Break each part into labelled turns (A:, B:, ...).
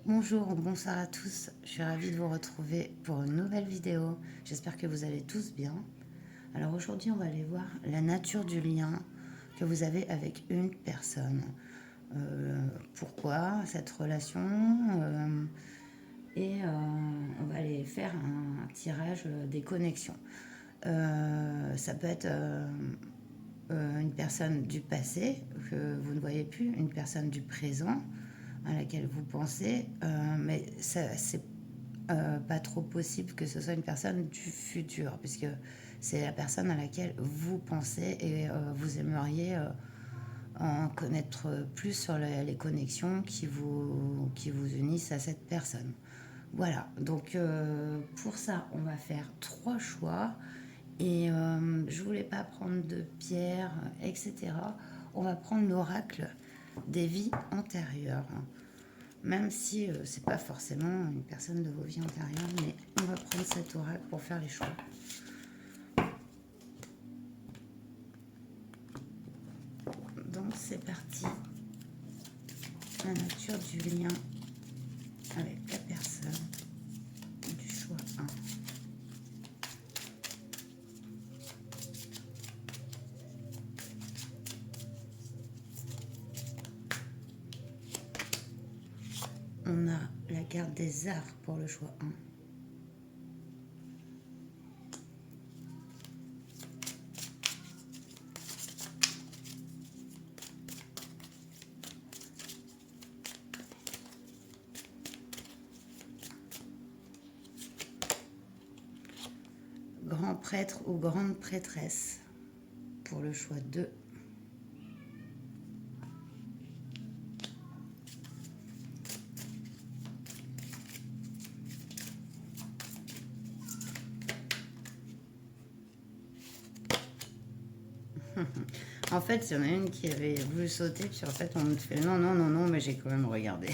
A: Bonjour ou bonsoir à tous, je suis ravie de vous retrouver pour une nouvelle vidéo. J'espère que vous allez tous bien. Alors aujourd'hui, on va aller voir la nature du lien que vous avez avec une personne. Pourquoi cette relation et on va aller faire un tirage des connexions. Ça peut être une personne du passé que vous ne voyez plus, une personne du présent à laquelle vous pensez, mais c'est pas trop possible que ce soit une personne du futur, puisque c'est la personne à laquelle vous pensez et vous aimeriez en connaître plus sur les connexions qui vous unissent à cette personne. Voilà, donc pour ça, on va faire 3 choix. Et je voulais pas prendre de pierre, etc. On va prendre l'oracle des vies antérieures. Même si c'est pas forcément une personne de vos vies antérieures, mais on va prendre cet oracle pour faire les choix. Donc c'est parti. La nature du lien avec la personne du choix 1. On a la carte des arts pour le choix 1. Grand prêtre ou grande prêtresse pour le choix 2. En fait, il y en a une qui avait voulu sauter, puis en fait, on me fait non, non, non, non, mais j'ai quand même regardé.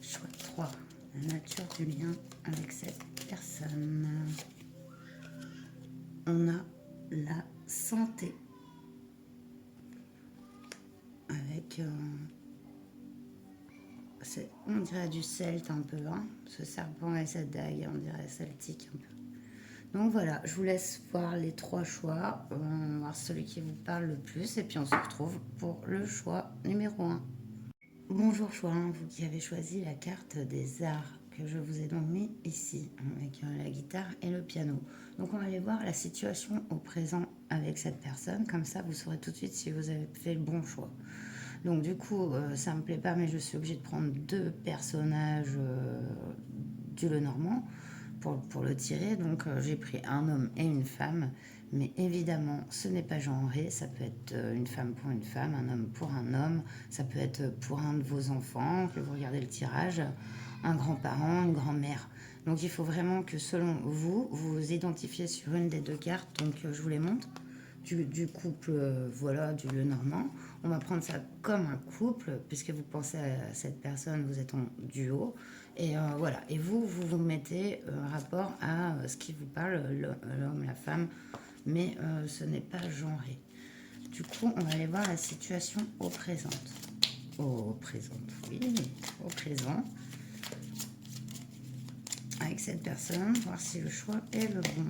A: Choix 3. La nature du lien avec cette personne. On a la santé. Avec, on dirait du celte un peu, hein, ce serpent et cette dague, on dirait celtique un peu. Donc voilà, je vous laisse voir les 3 choix, on va voir celui qui vous parle le plus, et puis on se retrouve pour le choix numéro 1. Bonjour choix 1, vous qui avez choisi la carte des arts, que je vous ai donc mis ici, avec la guitare et le piano. Donc on va aller voir la situation au présent avec cette personne, comme ça vous saurez tout de suite si vous avez fait le bon choix. Donc du coup, ça me plaît pas, mais je suis obligée de prendre 2 personnages du Lenormand pour le tirer. Donc j'ai pris un homme et une femme, mais évidemment, ce n'est pas genré. Ça peut être une femme pour une femme, un homme pour un homme. Ça peut être pour un de vos enfants, que vous regardez le tirage, un grand-parent, une grand-mère. Donc il faut vraiment que selon vous, vous vous identifiez sur une des 2 cartes. Donc je vous les montre. Du couple, voilà, du Lenormand. On va prendre ça comme un couple, puisque vous pensez à cette personne, vous êtes en duo. Et voilà. Et vous vous mettez rapport à ce qui vous parle, l'homme, la femme, mais ce n'est pas genré. Du coup, on va aller voir la situation au présent. Au présent, oui, au présent. Avec cette personne, voir si le choix est le bon.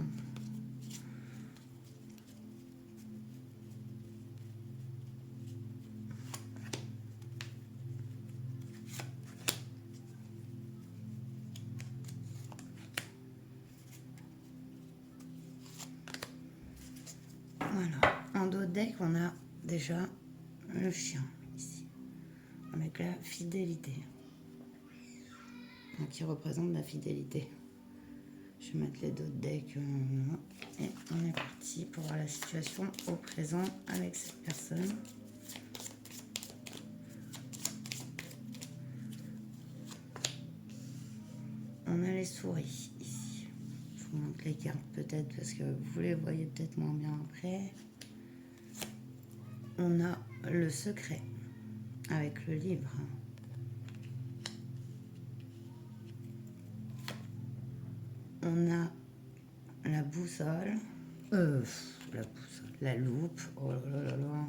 A: Voilà, en dos de deck, on a déjà le chien, ici, avec la fidélité. Donc, qui représente la fidélité. Je vais mettre les dos de deck, et on est parti pour voir la situation au présent avec cette personne. On a les souris, ici. Je vous montre les cartes peut-être, parce que vous les voyez peut-être moins bien après. On a le secret avec le livre. On a la boussole. La boussole. La loupe. Oh là là là là.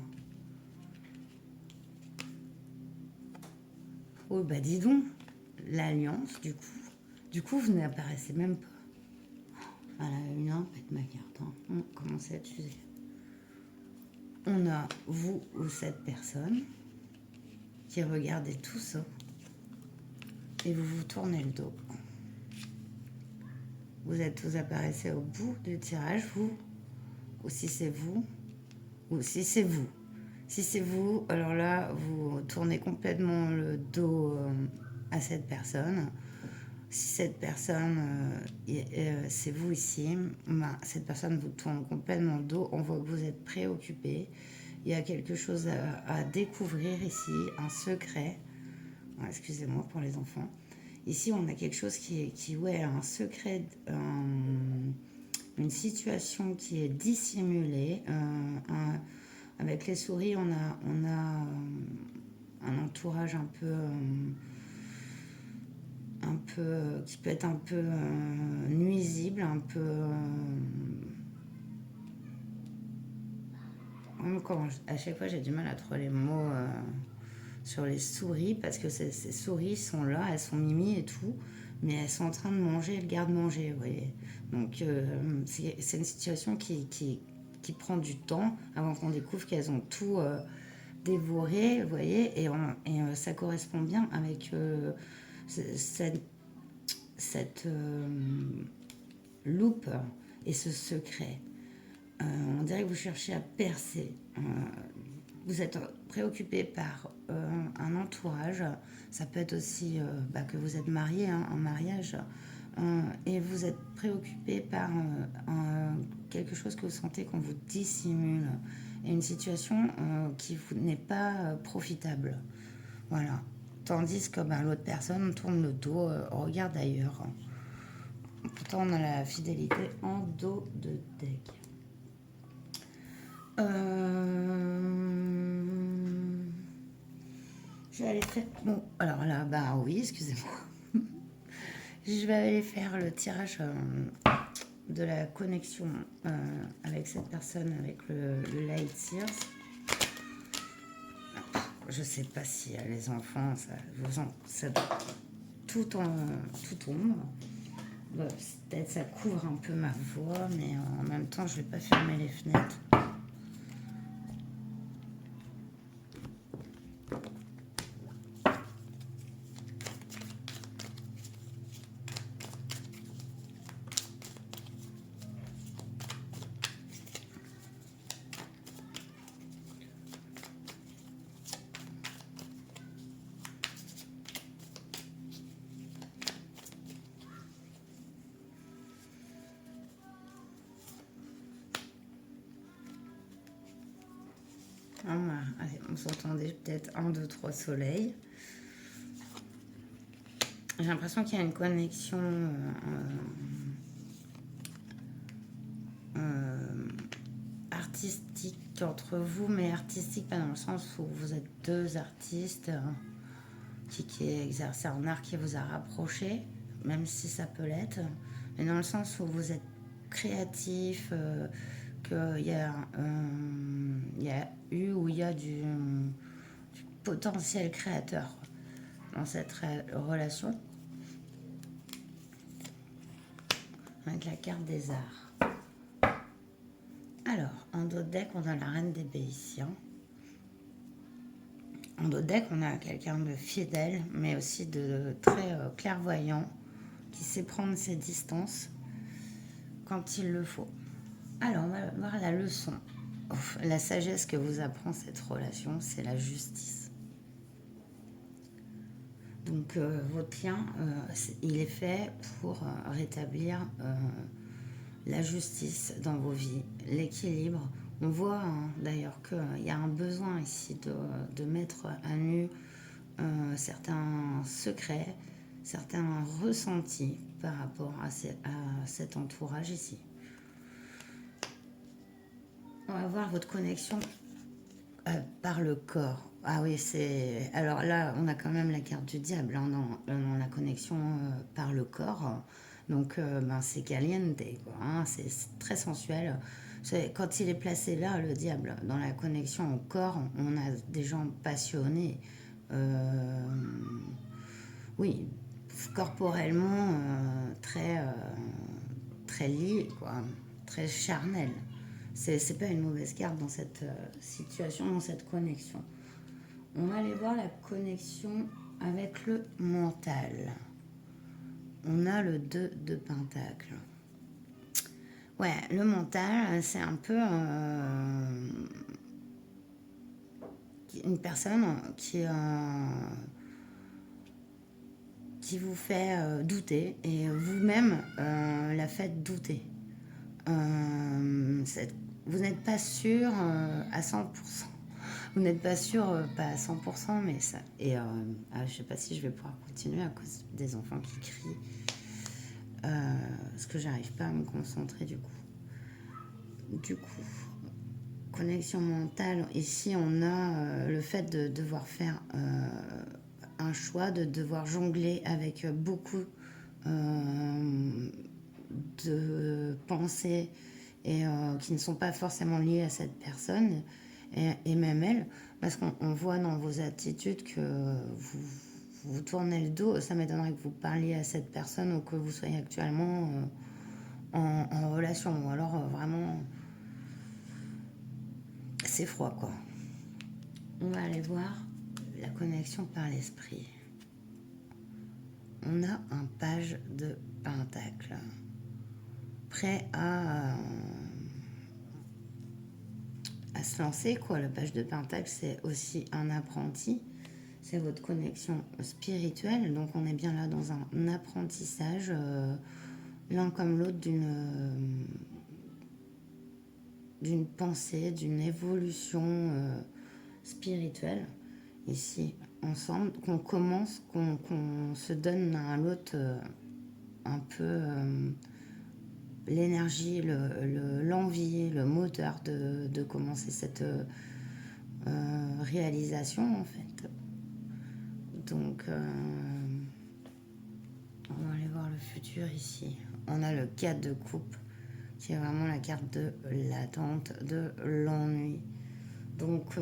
A: Oh, bah dis donc, l'alliance, du coup, vous n'apparaissez même pas. Voilà, une heure, pète ma carte. Hein. On commence à être usé. On a vous ou cette personne qui regardez tout ça et vous vous tournez le dos. Vous apparaissez au bout du tirage, vous, ou si c'est vous, ou si c'est vous. Si c'est vous, alors là, vous tournez complètement le dos à cette personne. Si cette personne, c'est vous ici, ben, cette personne vous tourne complètement le dos. On voit que vous êtes préoccupé. Il y a quelque chose à découvrir ici, un secret. Excusez-moi pour les enfants. Ici, on a quelque chose ouais, un secret, une situation qui est dissimulée. Avec les souris, on a un entourage un peu, qui peut être un peu nuisible, un peu. À chaque fois, j'ai du mal à trouver les mots sur les souris parce que ces souris sont là, elles sont mimi et tout, mais elles sont en train de manger le garde-manger, vous voyez. Donc, c'est une situation qui prend du temps avant qu'on découvre qu'elles ont tout dévoré, vous voyez, et ça correspond bien avec cette loupe et ce secret. On dirait que vous cherchez à percer. Vous êtes préoccupé par un entourage. Ça peut être aussi que vous êtes marié, hein, en mariage. Et vous êtes préoccupé par quelque chose que vous sentez qu'on vous dissimule. Et une situation qui n'est pas profitable. Voilà. Tandis que l'autre personne tourne le dos, regarde ailleurs. Pourtant, on a la fidélité en dos de deck. Je vais aller faire... Bon, alors là, oui, excusez-moi. Je vais aller faire le tirage de la connexion avec cette personne, avec le Light Sears. Je sais pas si les enfants, tout tombe. Peut-être ça couvre un peu ma voix, mais en même temps, je vais pas fermer les fenêtres. Allez, on s'entendait peut-être 1, 2, 3 soleils. J'ai l'impression qu'il y a une connexion artistique entre vous, mais artistique pas dans le sens où vous êtes deux artistes qui exercent un art qui vous a rapproché, même si ça peut l'être, mais dans le sens où vous êtes créatif, qu'il y a eu ou il y a du potentiel créateur dans cette relation. Avec la carte des arts. Alors, en dos de deck, on a la reine d'épée ici. En dos de deck, on a quelqu'un de fidèle, mais aussi de très clairvoyant, qui sait prendre ses distances quand il le faut. Alors, on va voir la leçon. La sagesse que vous apprend cette relation, c'est la justice. Donc, votre lien, il est fait pour rétablir la justice dans vos vies, l'équilibre. On voit d'ailleurs qu'il y a un besoin ici de mettre à nu certains secrets, certains ressentis par rapport à cet entourage ici. On va voir votre connexion par le corps. Ah oui, c'est... Alors là, on a quand même la carte du diable, hein, dans la connexion par le corps. Donc, c'est caliente, quoi, hein, c'est très sensuel. Quand il est placé là, le diable, dans la connexion au corps, on a des gens passionnés, Oui, corporellement très lié, quoi, très charnel. C'est pas une mauvaise carte dans cette situation, dans cette connexion. On va aller voir la connexion avec le mental. On a le 2 de Pentacle. Ouais, le mental, c'est un peu une personne qui vous fait douter et vous-même la faites douter. Vous n'êtes pas sûr à 100%. Vous n'êtes pas sûr, pas à 100%, mais ça. Et je ne sais pas si je vais pouvoir continuer à cause des enfants qui crient. Parce que j'arrive pas à me concentrer du coup. Connexion mentale. Ici, on a le fait de devoir faire un choix, de devoir jongler avec beaucoup de pensées et qui ne sont pas forcément liées à cette personne et même elle, parce qu'on voit dans vos attitudes que vous tournez le dos. Ça m'étonnerait que vous parliez à cette personne ou que vous soyez actuellement en relation, ou alors vraiment c'est froid, quoi. On va aller voir la connexion par l'esprit. On a un page de pentacle prêt à se lancer, quoi. Le page de pentacle, c'est aussi un apprenti. C'est votre connexion spirituelle. Donc, on est bien là dans un apprentissage, l'un comme l'autre, d'une pensée, d'une évolution spirituelle. Ici, ensemble, qu'on commence, qu'on se donne l'un à l'autre un peu l'énergie, l'envie, le moteur de commencer cette réalisation, en fait. Donc, on va aller voir le futur ici. On a le 4 de coupe, qui est vraiment la carte de l'attente, de l'ennui. Donc,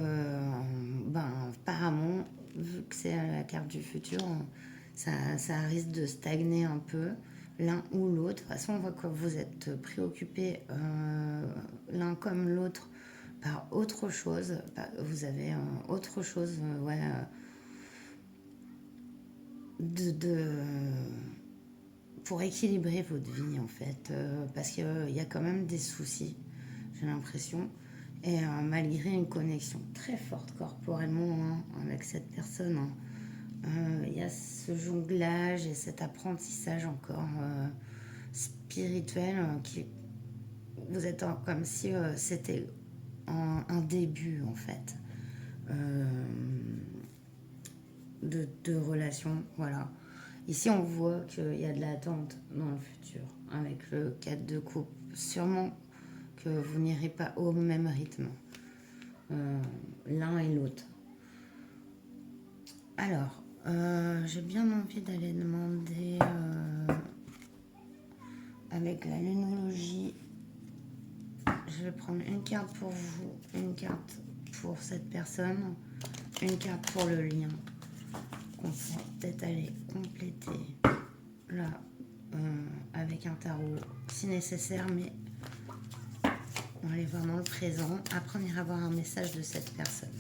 A: apparemment, vu que c'est la carte du futur, ça risque de stagner un peu, l'un ou l'autre. De toute façon, on voit que vous êtes préoccupés l'un comme l'autre par autre chose. Vous avez autre chose, pour équilibrer votre vie, en fait. Parce qu'il y a quand même des soucis, j'ai l'impression. Et malgré une connexion très forte corporellement avec cette personne, il y a ce jonglage et cet apprentissage encore spirituel qui vous êtes comme si c'était un début, en fait, de relation. Voilà. Ici, on voit qu'il y a de l'attente dans le futur avec le 4 de coupe. Sûrement que vous n'irez pas au même rythme, l'un et l'autre. Alors, j'ai bien envie d'aller demander avec la lunologie. Je vais prendre une carte pour vous, une carte pour cette personne, une carte pour le lien. On pourra peut-être aller compléter là avec un tarot si nécessaire, mais on va aller voir dans le présent. Après, on ira voir un message de cette personne.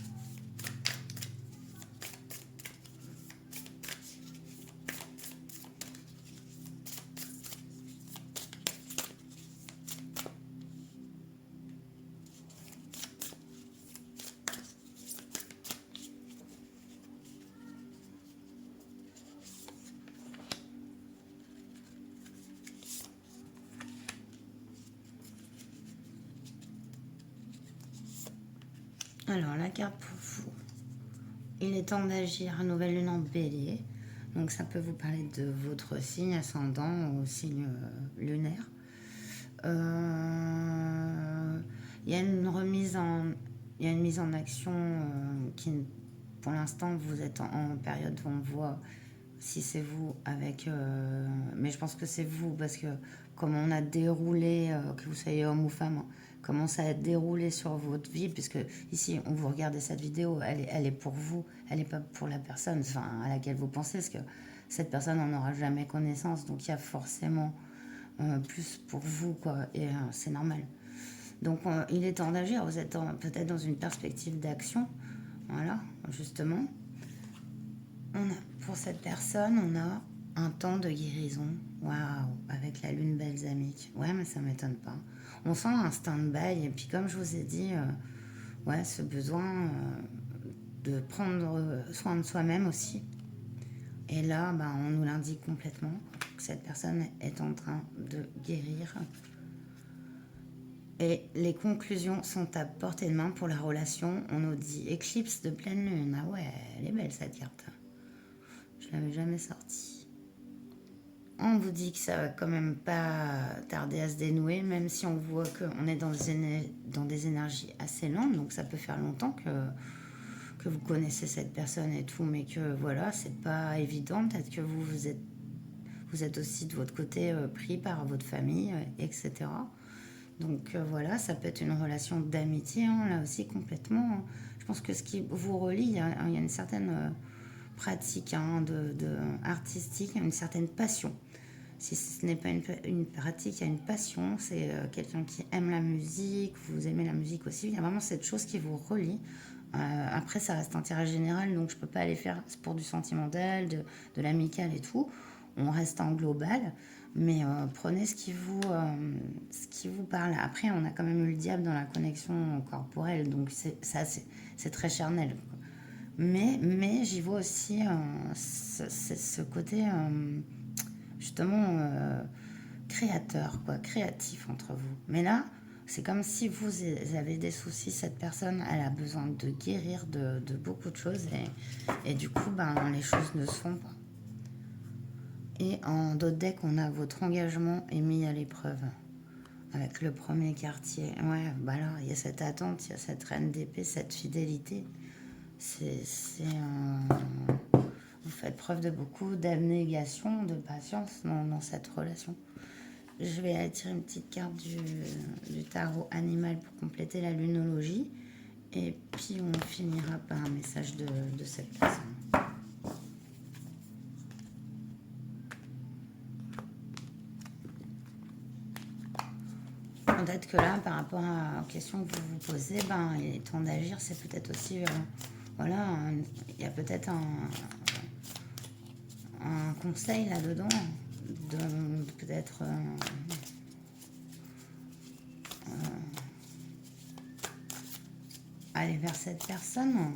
A: Alors, la carte pour vous. Il est temps d'agir. Nouvelle lune en bélier. Donc, ça peut vous parler de votre signe ascendant ou signe lunaire. Il y a une mise en action qui, pour l'instant, vous êtes en période où on voit si c'est vous avec... mais je pense que c'est vous parce que comme on a déroulé, que vous soyez homme ou femme, comment ça va être déroulé sur votre vie, puisque ici, on vous regardez cette vidéo, elle est pour vous, elle n'est pas pour la personne enfin, à laquelle vous pensez, parce que cette personne n'en aura jamais connaissance, donc il y a forcément plus pour vous, quoi, et c'est normal. Donc il est temps d'agir, vous êtes peut-être dans une perspective d'action, voilà, justement. Pour cette personne, on a un temps de guérison, waouh, avec la lune balsamique, ouais, mais ça m'étonne pas. On sent un stand-by, et puis comme je vous ai dit, ouais, ce besoin de prendre soin de soi-même aussi. Et là, ben, on nous l'indique complètement que cette personne est en train de guérir. Et les conclusions sont à portée de main pour la relation. On nous dit éclipse de pleine lune. Ah ouais, elle est belle cette carte. Je l'avais jamais sortie. On vous dit que ça va quand même pas tarder à se dénouer, même si on voit qu'on est dans des énergies assez lentes. Donc ça peut faire longtemps que vous connaissez cette personne et tout, mais que voilà, c'est pas évident. Peut-être que vous êtes aussi de votre côté pris par votre famille, etc. Donc voilà, ça peut être une relation d'amitié, hein, là aussi complètement. Je pense que ce qui vous relie, il y a une certaine pratique hein, artistique, une certaine passion. Si ce n'est pas une pratique, il y a une passion. C'est quelqu'un qui aime la musique, vous aimez la musique aussi. Il y a vraiment cette chose qui vous relie. Après, ça reste intérêt général, donc je ne peux pas aller faire pour du sentimental, de l'amical et tout. On reste en global, mais prenez ce qui vous parle. Après, on a quand même eu le diable dans la connexion corporelle, donc c'est très charnel. Mais j'y vois aussi ce côté justement créateur, quoi, créatif entre vous. Mais là, c'est comme si vous avez des soucis, cette personne, elle a besoin de guérir de beaucoup de choses et du coup, ben, les choses ne se font pas. Et en d'autres decks, on a votre engagement est mis à l'épreuve. Avec le premier quartier. Ouais, bah là, il y a cette attente, il y a cette reine d'épée, cette fidélité. Vous faites preuve de beaucoup d'abnégation, de patience dans cette relation. Je vais attirer une petite carte du tarot animal pour compléter la lunologie. Et puis on finira par un message de cette personne. Peut-être que là, par rapport aux questions que vous vous posez, ben, il est temps d'agir. C'est peut-être aussi... voilà, il y a peut-être un conseil là-dedans. Peut-être... aller vers cette personne.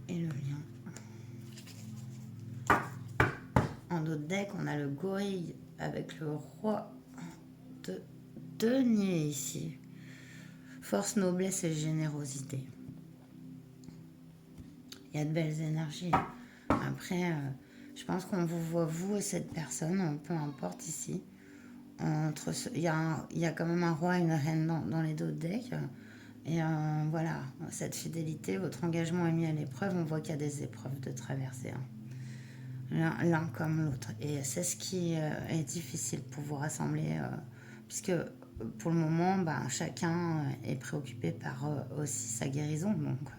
A: Et le lien. En d'autres decks, on a le gorille avec le roi de denier ici. Force, noblesse et générosité. Il y a de belles énergies. Après, je pense qu'on vous voit, vous et cette personne, peu importe ici. Il y a quand même un roi et une reine dans les deux decks. Et voilà, cette fidélité, votre engagement est mis à l'épreuve. On voit qu'il y a des épreuves de traverser. Hein. L'un comme l'autre. Et c'est ce qui est difficile pour vous rassembler. Puisque pour le moment, ben, chacun est préoccupé par aussi sa guérison. Donc,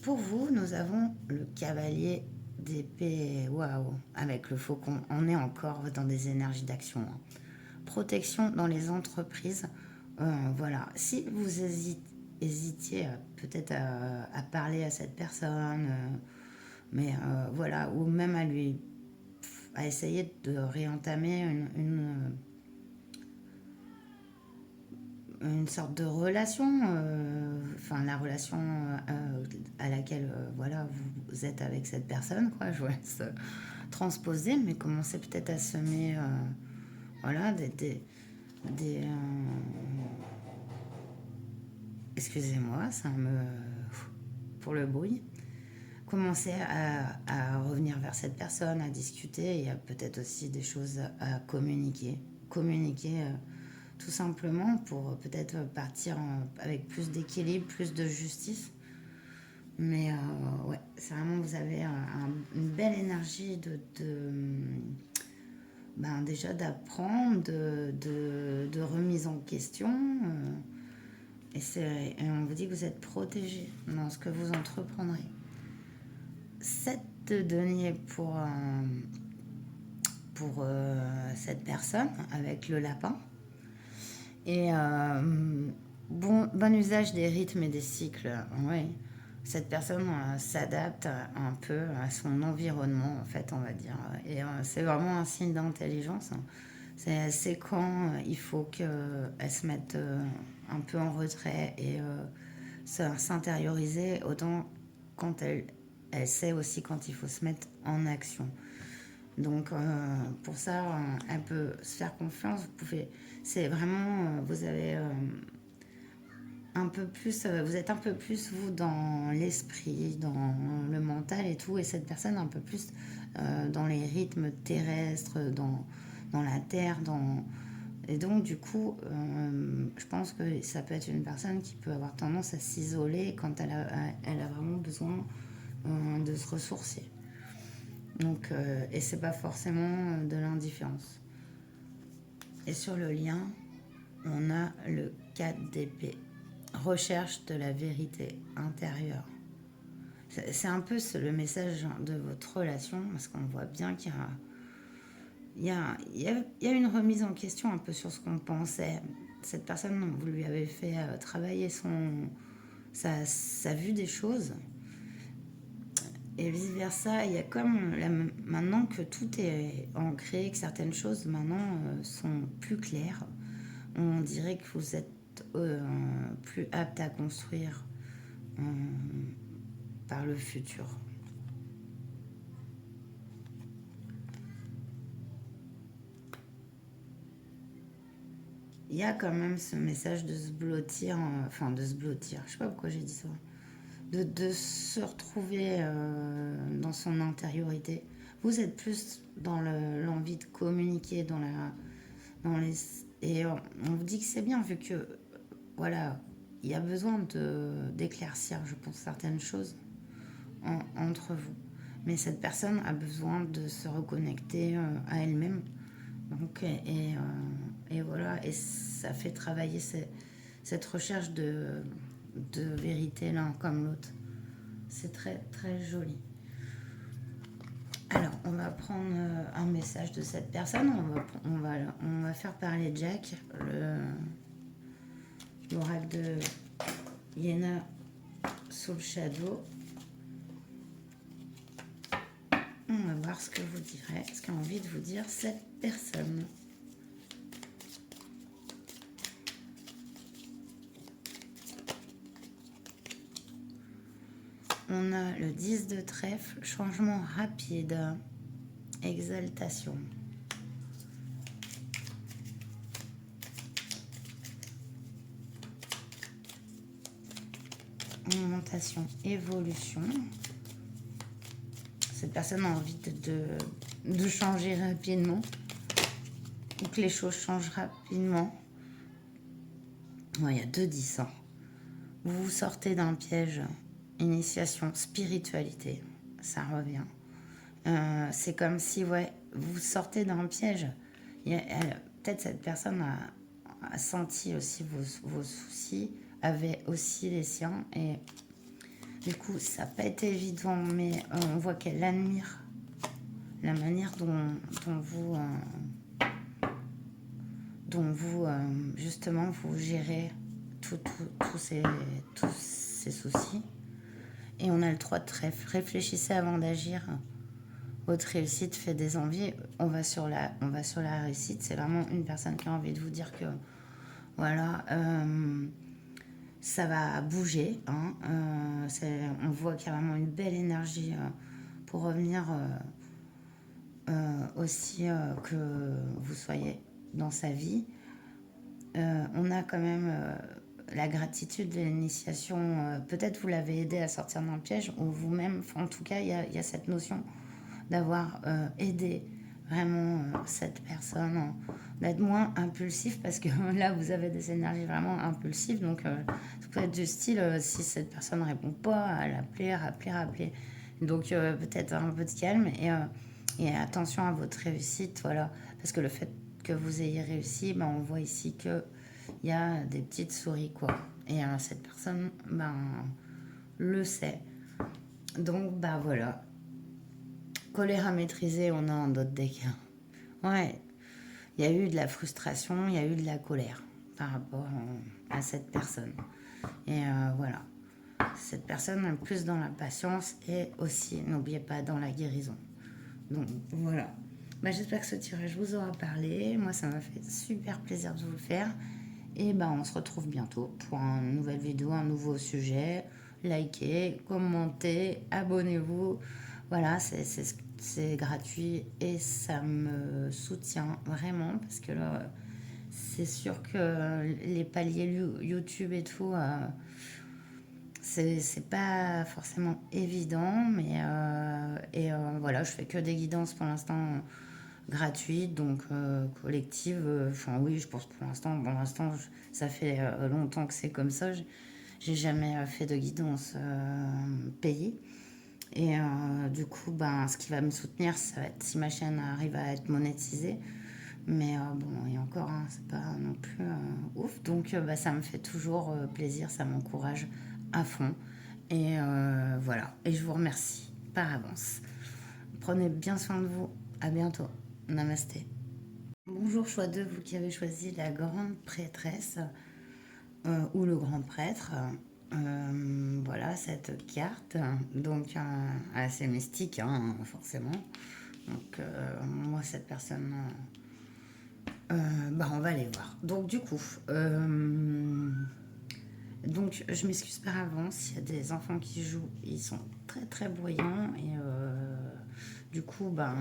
A: pour vous, nous avons le cavalier d'épée. Waouh! Avec le faucon, on est encore dans des énergies d'action. Hein. Protection dans les entreprises. Voilà, si vous hésitiez peut-être à parler à cette personne, mais voilà, ou même à essayer de réentamer une sorte de relation, enfin la relation à laquelle voilà vous êtes avec cette personne, quoi. Je vous laisse transposer, mais commencez peut-être à semer voilà, excusez-moi, ça me... pour le bruit. Commencer à revenir vers cette personne, à discuter. Il y a peut-être aussi des choses à communiquer. Communiquer tout simplement pour peut-être partir avec plus d'équilibre, plus de justice. Mais ouais, c'est vraiment, vous avez une belle énergie ben, déjà d'apprendre, de remise en question. Et on vous dit que vous êtes protégé dans ce que vous entreprendrez. 7 de denier pour cette personne avec le lapin. Et bon usage des rythmes et des cycles. Oui. Cette personne s'adapte un peu à son environnement, en fait, on va dire. Et c'est vraiment un signe d'intelligence. C'est quand il faut qu'elle se mette un peu en retrait et s'intérioriser, autant quand elle sait aussi quand il faut se mettre en action. Donc pour ça, elle peut se faire confiance. Vous pouvez, c'est vraiment, vous avez un peu plus, vous êtes un peu plus vous dans l'esprit, dans le mental et tout, et cette personne un peu plus dans les rythmes terrestres, dans la terre, et donc du coup, je pense que ça peut être une personne qui peut avoir tendance à s'isoler quand elle a vraiment besoin de se ressourcer. Donc, et c'est pas forcément de l'indifférence. Et sur le lien, on a le 4 d'épée. Recherche de la vérité intérieure. C'est un peu le message de votre relation, parce qu'on voit bien qu'il y a une remise en question un peu sur ce qu'on pensait. Cette personne, vous lui avez fait travailler sa vue des choses. Et vice-versa, il y a comme maintenant que tout est ancré, que certaines choses maintenant sont plus claires, on dirait que vous êtes plus apte à construire par le futur. Il y a quand même ce message de se blottir, je sais pas pourquoi j'ai dit ça, de se retrouver dans son intériorité. Vous êtes plus dans l'envie de communiquer, et on vous dit que c'est bien vu que, voilà, il y a besoin d'éclaircir, je pense, certaines choses entre vous. Mais cette personne a besoin de se reconnecter à elle-même. Donc, et voilà, et ça fait travailler cette recherche de vérité l'un comme l'autre. C'est très très joli. Alors, on va prendre un message de cette personne. On va faire parler Jack, l'oracle de Yéna Soul Shadow. On va voir ce que vous direz, ce qu'a envie de vous dire cette personne. On a le 10 de trèfle, changement rapide, exaltation. Augmentation, évolution. Cette personne a envie de changer rapidement, ou que les choses changent rapidement. Ouais, il y a 2-10 ans. Vous sortez d'un piège, initiation, spiritualité, ça revient. C'est comme si, ouais, vous sortez d'un piège. Peut-être cette personne a senti aussi vos soucis, avait aussi les siens, et du coup, ça n'a pas été évident, mais on voit qu'elle admire la manière dont vous justement, vous gérez tous ces soucis. Et on a le 3 de trèfle. Réfléchissez avant d'agir. Votre réussite fait des envies. On va sur la réussite. C'est vraiment une personne qui a envie de vous dire que, voilà, ça va bouger. Hein. On voit qu'il y a vraiment une belle énergie pour revenir aussi que vous soyez dans sa vie, on a quand même la gratitude de l'initiation. Peut-être vous l'avez aidé à sortir d'un piège, ou vous-même, en tout cas, il y a cette notion d'avoir aidé vraiment cette personne, d'être moins impulsif, parce que là, vous avez des énergies vraiment impulsives. Donc, ça peut être du style, si cette personne ne répond pas, à l'appeler, rappeler. Donc, peut-être un peu de calme et attention à votre réussite, voilà. Parce que le fait que vous ayez réussi, ben, on voit ici que il y a des petites souris, quoi. Et cette personne, ben, le sait. Donc, bah voilà. Colère à maîtriser, on a en d'autres decks. Ouais, il y a eu de la frustration, il y a eu de la colère par rapport à cette personne. Et voilà. Cette personne est plus dans la patience et aussi, n'oubliez pas, dans la guérison. Donc voilà. Bah, j'espère que ce tirage vous aura parlé. Moi, ça m'a fait super plaisir de vous le faire. Et ben, on se retrouve bientôt pour une nouvelle vidéo, un nouveau sujet. Likez, commentez, abonnez-vous. Voilà, c'est gratuit et ça me soutient vraiment parce que là, c'est sûr que les paliers YouTube et tout, c'est pas forcément évident, mais voilà, je fais que des guidances pour l'instant gratuites, donc collectives. Enfin oui, je pense pour l'instant, ça fait longtemps que c'est comme ça. J'ai jamais fait de guidance payée. Et du coup, ben, ce qui va me soutenir, ça va être si ma chaîne arrive à être monétisée. Mais bon, et encore, hein, c'est pas non plus ouf. Donc, bah, ça me fait toujours plaisir, ça m'encourage à fond. Et voilà. Et je vous remercie par avance. Prenez bien soin de vous. À bientôt. Namasté. Bonjour, choix 2, vous qui avez choisi la grande prêtresse ou le grand prêtre. Voilà cette carte, donc assez mystique, hein, forcément. Donc moi, cette personne, bah, on va aller voir. Donc du coup, donc je m'excuse par avance, s'il y a des enfants qui jouent, ils sont très très bruyants et du coup, ben,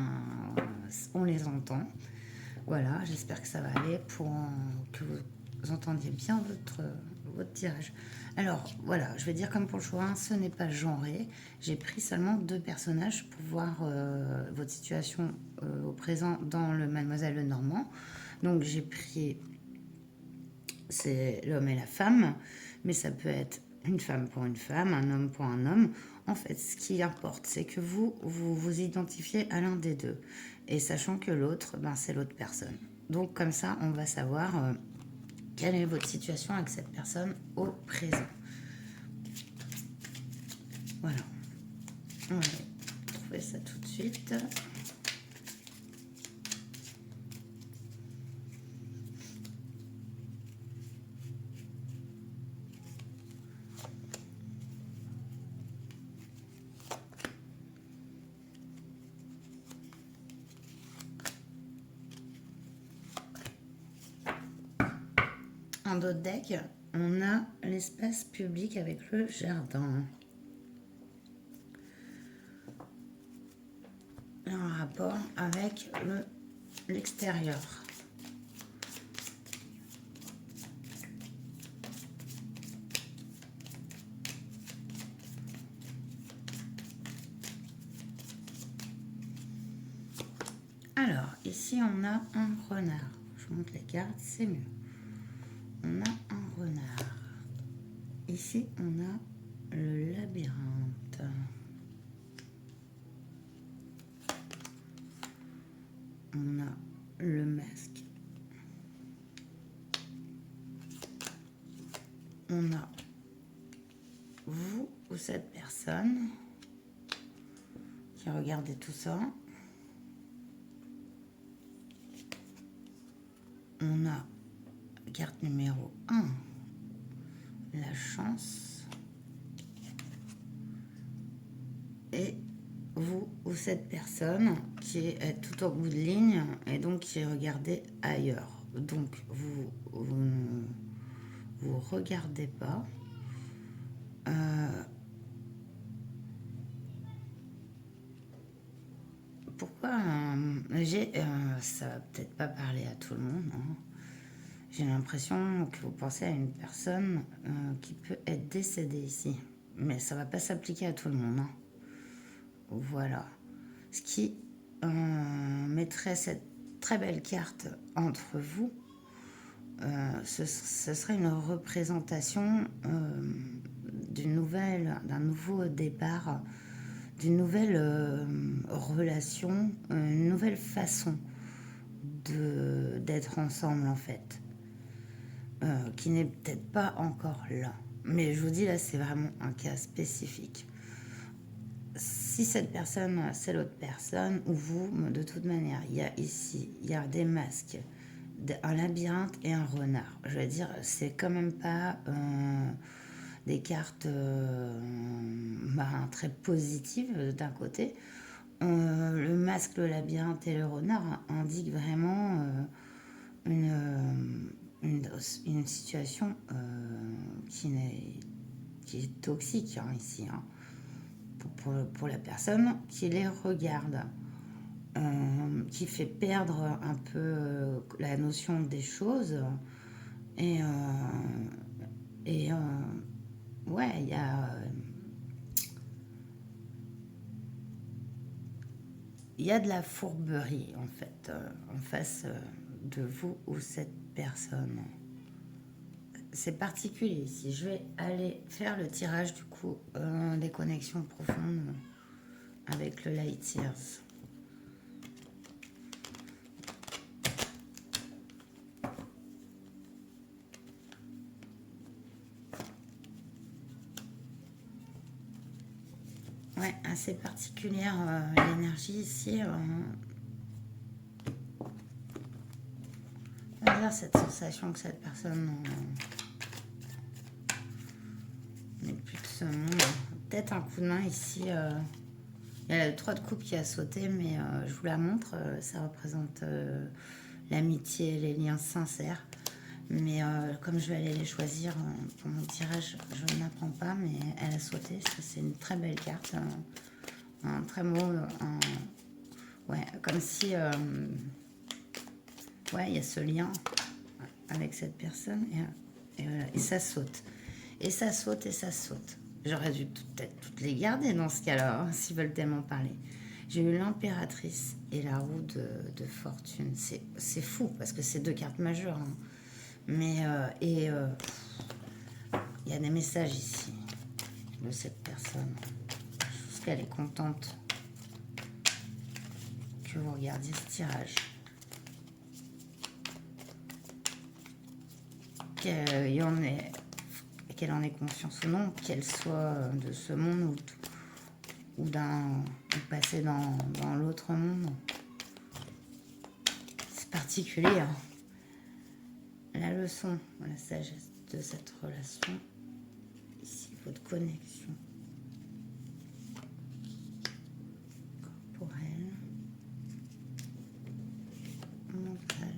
A: on les entend. Voilà, j'espère que ça va aller pour que vous entendiez bien votre tirage. Alors, voilà, je vais dire comme pour le choix 1, ce n'est pas genré. J'ai pris seulement 2 personnages pour voir votre situation au présent dans le Mademoiselle Lenormand. Donc, j'ai pris, c'est l'homme et la femme, mais ça peut être une femme pour une femme, un homme pour un homme. En fait, ce qui importe, c'est que vous identifiez à l'un des deux. Et sachant que l'autre, ben, c'est l'autre personne. Donc, comme ça, on va savoir quelle est votre situation avec cette personne au présent. Voilà. On va trouver ça tout de suite. En d'autres decks, on a l'espace public avec le jardin. En rapport avec l'extérieur. Alors, ici, on a un renard. Je vous montre les cartes, c'est mieux. On a un renard. Ici, on a le labyrinthe. On a le masque. On a vous ou cette personne qui regardez tout ça. On a carte numéro 1, la chance. Et vous ou cette personne qui est tout au bout de ligne et donc qui regardez ailleurs. Donc vous ne vous regardez pas. Pourquoi j'ai ça va peut-être pas parler à tout le monde, hein. J'ai l'impression que vous pensez à une personne qui peut être décédée ici. Mais ça va pas s'appliquer à tout le monde, hein. Voilà. Ce qui mettrait cette très belle carte entre vous, ce serait une représentation d'un nouveau départ, d'une nouvelle relation, une nouvelle façon d'être ensemble en fait, qui n'est peut-être pas encore là. Mais je vous dis là, c'est vraiment un cas spécifique. Si cette personne, c'est l'autre personne, ou vous, de toute manière, il y a ici, il y a des masques, un labyrinthe et un renard. Je veux dire, c'est quand même pas des cartes très positives d'un côté. Le masque, le labyrinthe et le renard indiquent vraiment une situation qui est toxique ici, hein, pour la personne qui les regarde, qui fait perdre un peu la notion des choses. Et, ouais, il y a de la fourberie en fait en face de vous ou cette personne. C'est particulier ici. Je vais aller faire le tirage du coup des connexions profondes avec le Light Years. Ouais, assez particulière l'énergie ici. On va dire cette sensation que cette personne n'est plus de ce monde. Peut-être un coup de main ici. Il y a le 3 de coupe qui a sauté, mais je vous la montre. Ça représente l'amitié, les liens sincères. Mais comme je vais aller les choisir pour mon tirage, je n'apprends pas, mais elle a sauté. C'est une très belle carte. Un très beau... ouais, comme si... ouais, il y a ce lien avec cette personne. Et ça saute. Et ça saute et ça saute. J'aurais dû peut-être toutes les garder dans ce cas-là, hein, s'ils veulent tellement parler. J'ai eu l'impératrice et la roue de fortune. C'est fou, parce que c'est deux cartes majeures, hein. Mais, il y a des messages ici de cette personne. Je pense qu'elle est contente que vous regardiez ce tirage. Qu'elle en ait conscience ou non, qu'elle soit de ce monde ou passer dans l'autre monde. C'est particulier, hein. La leçon, la sagesse de cette relation, ici, votre connexion corporelle, mentale,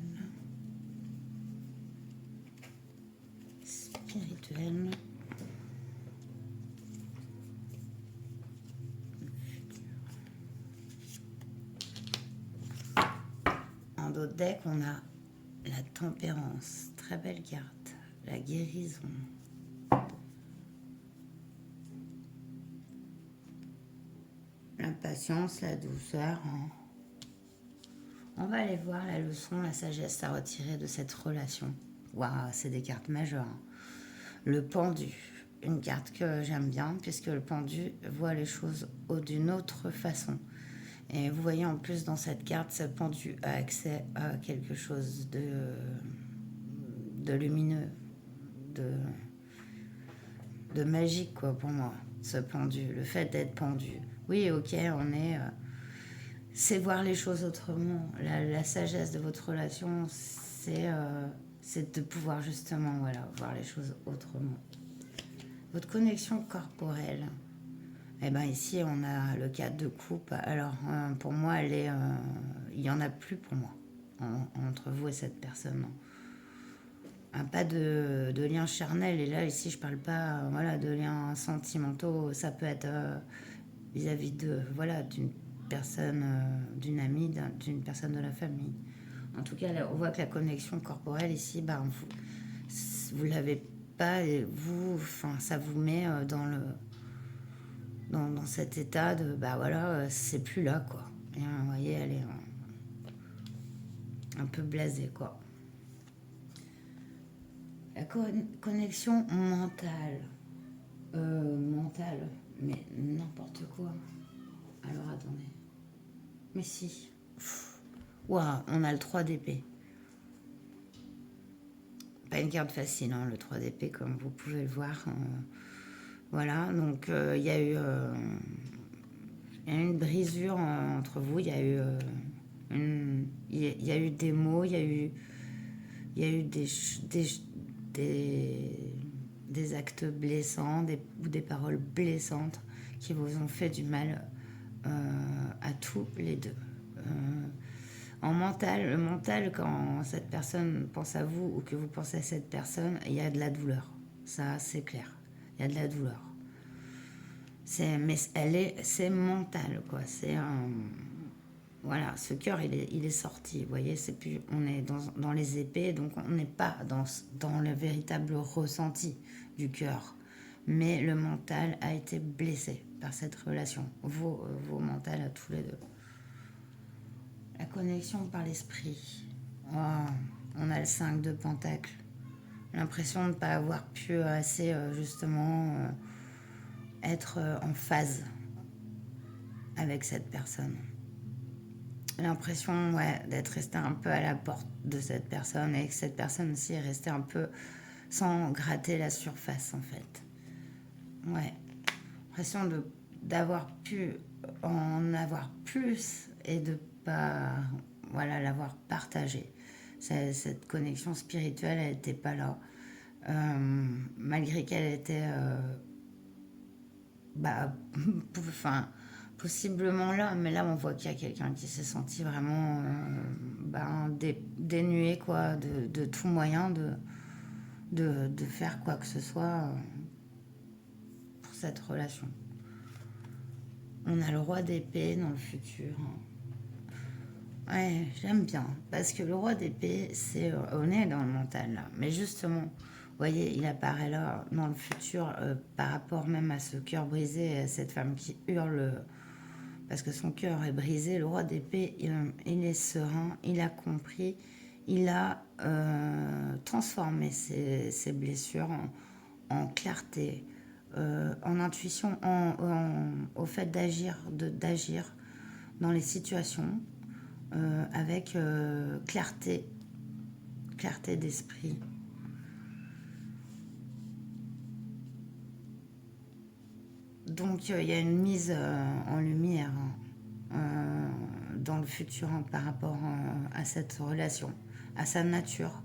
A: spirituelle, en d'autres decks, on a la tempérance, très belle carte, la guérison, la patience, la douceur, hein. On va aller voir la leçon, la sagesse à retirer de cette relation. Waouh, c'est des cartes majeures, hein. Le pendu, une carte que j'aime bien, puisque le pendu voit les choses d'une autre façon. Et vous voyez en plus dans cette carte, ce pendu a accès à quelque chose de lumineux, de magique, quoi, pour moi, ce pendu. Le fait d'être pendu. Oui, ok, c'est voir les choses autrement. La sagesse de votre relation, c'est de pouvoir justement, voilà, voir les choses autrement. Votre connexion corporelle. Eh ben ici, on a le 4 de coupe. Alors, pour moi, il n'y en a plus pour moi entre vous et cette personne. Pas de lien charnel. Et là, ici, je parle pas voilà, de liens sentimentaux. Ça peut être vis-à-vis d'une personne, d'une amie, d'une personne de la famille. En tout cas, là, on voit que la connexion corporelle ici, ben, vous l'avez pas et vous, enfin, ça vous met dans cet état de, bah voilà, c'est plus là, quoi. Et, vous voyez, elle est un peu blasée, quoi. La connexion mentale. Mentale, mais n'importe quoi. Alors, attendez. Mais si. Waouh, on a le 3 d'épée. Pas une carte facile, hein, le 3 d'épée, comme vous pouvez le voir. Voilà, donc il y a eu une brisure entre vous. Il y a eu il y a eu des mots, il y a eu des actes blessants, ou des paroles blessantes qui vous ont fait du mal à tous les deux. En mental, le mental, quand cette personne pense à vous ou que vous pensez à cette personne, il y a de la douleur. Ça, c'est clair. Il y a de la douleur. Mais c'est mental, quoi. C'est un... Voilà, ce cœur, il est sorti. Vous voyez, c'est plus, on est dans les épées, donc on n'est pas dans le véritable ressenti du cœur. Mais le mental a été blessé par cette relation. Vos mentales à tous les deux. La connexion par l'esprit. Oh, on a le 5 de Pentacle. L'impression de ne pas avoir pu assez, justement, être en phase avec cette personne. L'impression, ouais, d'être resté un peu à la porte de cette personne et que cette personne aussi est restée un peu sans gratter la surface, en fait. Ouais. L'impression d'avoir pu en avoir plus et de pas, voilà, l'avoir partagé. Cette connexion spirituelle, elle n'était pas là. Malgré qu'elle était, bah, enfin, possiblement là, mais là on voit qu'il y a quelqu'un qui s'est senti vraiment dénué, quoi, de tout moyen de faire quoi que ce soit pour cette relation. On a le roi d'épée dans le futur. Ouais, j'aime bien, parce que le roi d'épée, on est dans le mental là, mais justement, vous voyez, il apparaît là dans le futur par rapport même à ce cœur brisé, à cette femme qui hurle parce que son cœur est brisé. Le roi d'épée, il est serein, il a compris, il a transformé ses blessures en clarté, en intuition, au fait d'agir dans les situations avec clarté d'esprit. Donc il y a une mise en lumière dans le futur par rapport à cette relation, à sa nature,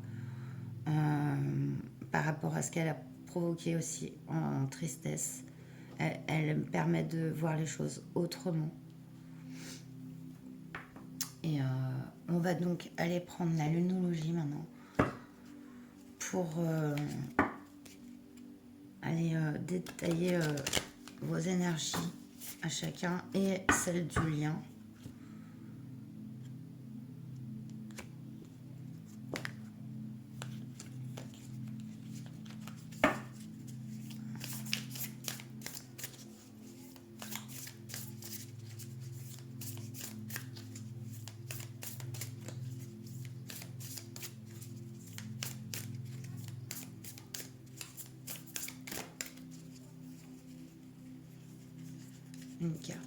A: par rapport à ce qu'elle a provoqué aussi en tristesse. Elle permet de voir les choses autrement. Et on va donc aller prendre la lunologie maintenant pour aller détailler vos énergies à chacun et celle du lien. Une carte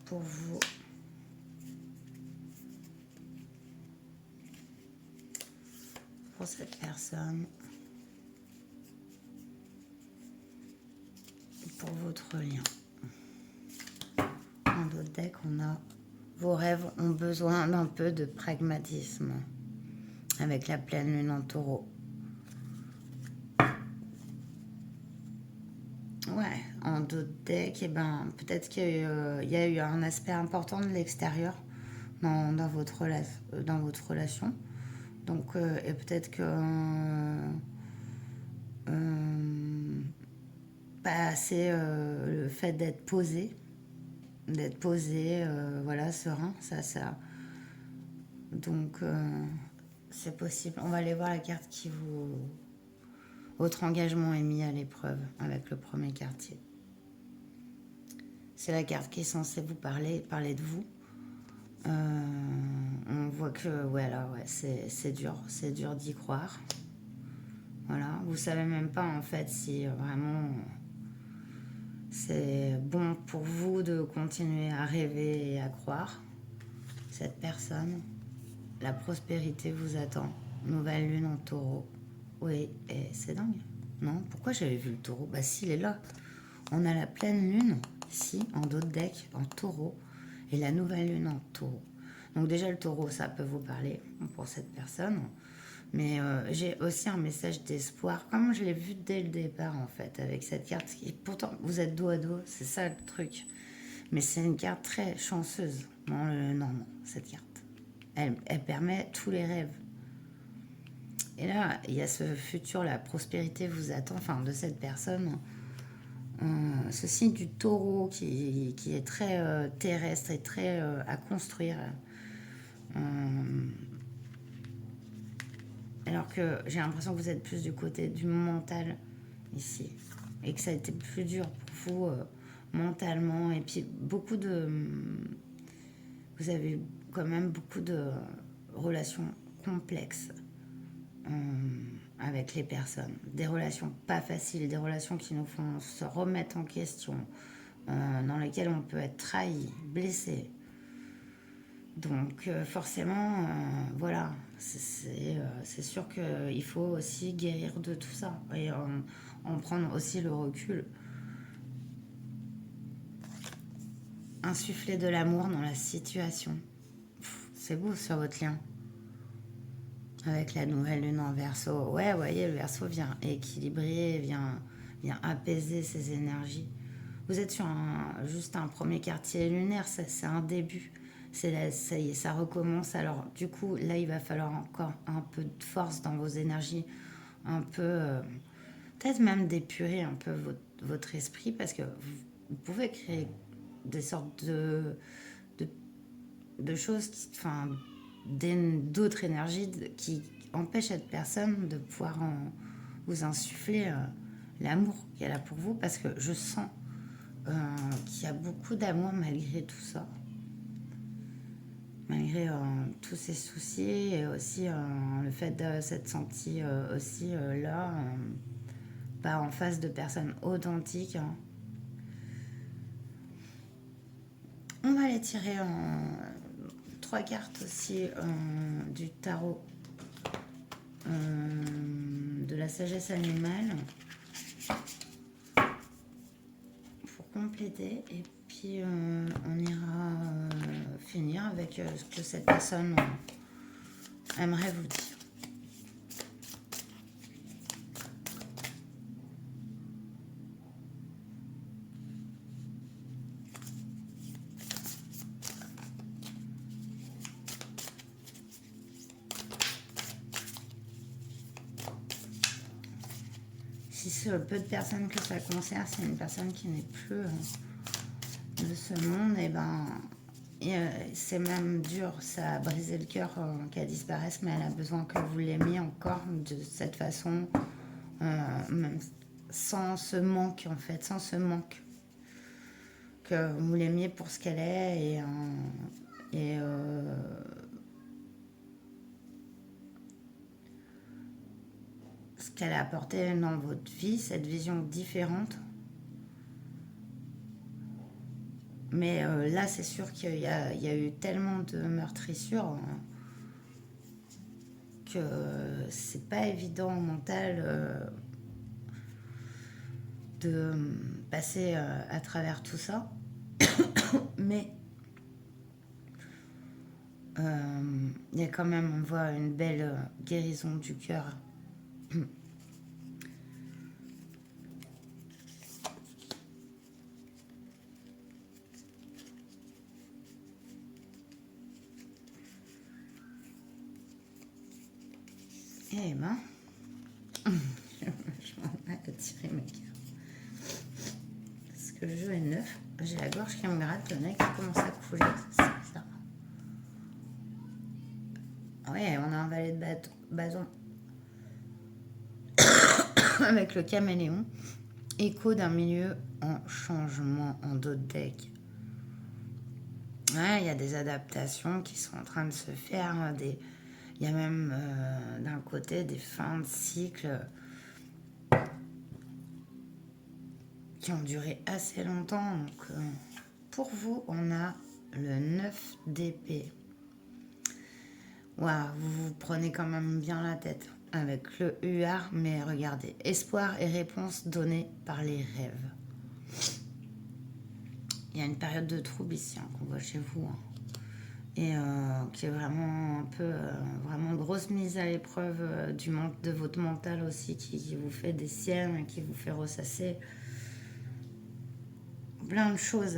A: pour vous. Pour cette personne. Et pour votre lien. Dans d'autres decks, on a vos rêves ont besoin d'un peu de pragmatisme. Avec la pleine lune en taureau. Ouais, en d'autres decks, eh ben, peut-être qu'il y a eu un aspect important de l'extérieur dans votre relation. Donc, et peut-être que pas assez le fait d'être posé, voilà, serein, ça. Donc, c'est possible. On va aller voir la carte qui vous... Votre engagement est mis à l'épreuve avec le premier quartier. C'est la carte qui est censée vous parler de vous. On voit que, voilà, ouais, c'est dur d'y croire. Voilà, vous savez même pas en fait si vraiment c'est bon pour vous de continuer à rêver et à croire. Cette personne, la prospérité vous attend. Nouvelle lune en taureau. Oui, et c'est dingue. Non, pourquoi j'avais vu le taureau? Bah si, il est là. On a la pleine lune, ici, en dos de deck, en taureau, et la nouvelle lune en taureau. Donc déjà, le taureau, ça peut vous parler pour cette personne. Mais j'ai aussi un message d'espoir, comme je l'ai vu dès le départ, en fait, avec cette carte. Et pourtant, vous êtes dos à dos, c'est ça le truc. Mais c'est une carte très chanceuse. Non, cette carte. Elle permet tous les rêves. Et là, il y a ce futur, la prospérité vous attend, enfin, de cette personne. Ce signe du taureau qui est très terrestre et très à construire. Alors que j'ai l'impression que vous êtes plus du côté du mental ici. Et que ça a été plus dur pour vous mentalement. Et puis beaucoup de... Vous avez quand même beaucoup de relations complexes avec les personnes. Des relations pas faciles, des relations qui nous font se remettre en question, dans lesquelles on peut être trahi, blessé. Donc forcément, voilà, c'est sûr qu'il faut aussi guérir de tout ça et en prendre aussi le recul. Insuffler de l'amour dans la situation. C'est beau sur votre lien. Avec la nouvelle lune en Verseau. Ouais, vous voyez, le Verseau vient équilibrer, vient apaiser ses énergies. Vous êtes sur juste un premier quartier lunaire, c'est un début. Ça y est, ça recommence. Alors, du coup, là, il va falloir encore un peu de force dans vos énergies, un peu, peut-être même d'épurer un peu votre esprit, parce que vous pouvez créer des sortes de choses, enfin, d'autres énergies qui empêchent cette personne de pouvoir vous insuffler l'amour qu'elle a pour vous, parce que je sens qu'il y a beaucoup d'amour malgré tout ça, malgré tous ces soucis, et aussi le fait de s'être senti aussi là, pas en face de personnes authentiques. On va aller tirer 3 cartes aussi du tarot de la sagesse animale pour compléter, et puis on ira finir avec ce que cette personne aimerait vous dire. Si c'est le peu de personnes que ça concerne, c'est une personne qui n'est plus de ce monde, et ben c'est même dur, ça a brisé le cœur qu'elle disparaisse, mais elle a besoin que vous l'aimiez encore de cette façon, même sans ce manque en fait, sans ce manque, que vous l'aimiez pour ce qu'elle est, et ce qu'elle a apporté dans votre vie, cette vision différente. Mais là, c'est sûr qu'il y a eu tellement de meurtrissures que c'est pas évident au mental de passer à travers tout ça. Mais il y a quand même, on voit une belle guérison du cœur. Eh ben, je m'en vais à tirer mes cartes. Parce que le jeu est neuf. J'ai la gorge qui me gratte, le nez qui commence à couler. C'est bizarre. ouais, on a un valet de bâton avec le caméléon. Écho d'un milieu en changement en dos de deck. Ouais, il y a des adaptations qui sont en train de se faire. Il y a même d'un côté des fins de cycle qui ont duré assez longtemps. Donc, pour vous, on a le 9 d'épée. Waouh, vous vous prenez quand même bien la tête avec le UR, mais regardez, espoir et réponse donnée par les rêves. Il y a une période de trouble ici qu'on voit chez vous, hein, et qui est vraiment un peu, vraiment grosse mise à l'épreuve de votre mental aussi, qui vous fait des siennes, qui vous fait ressasser plein de choses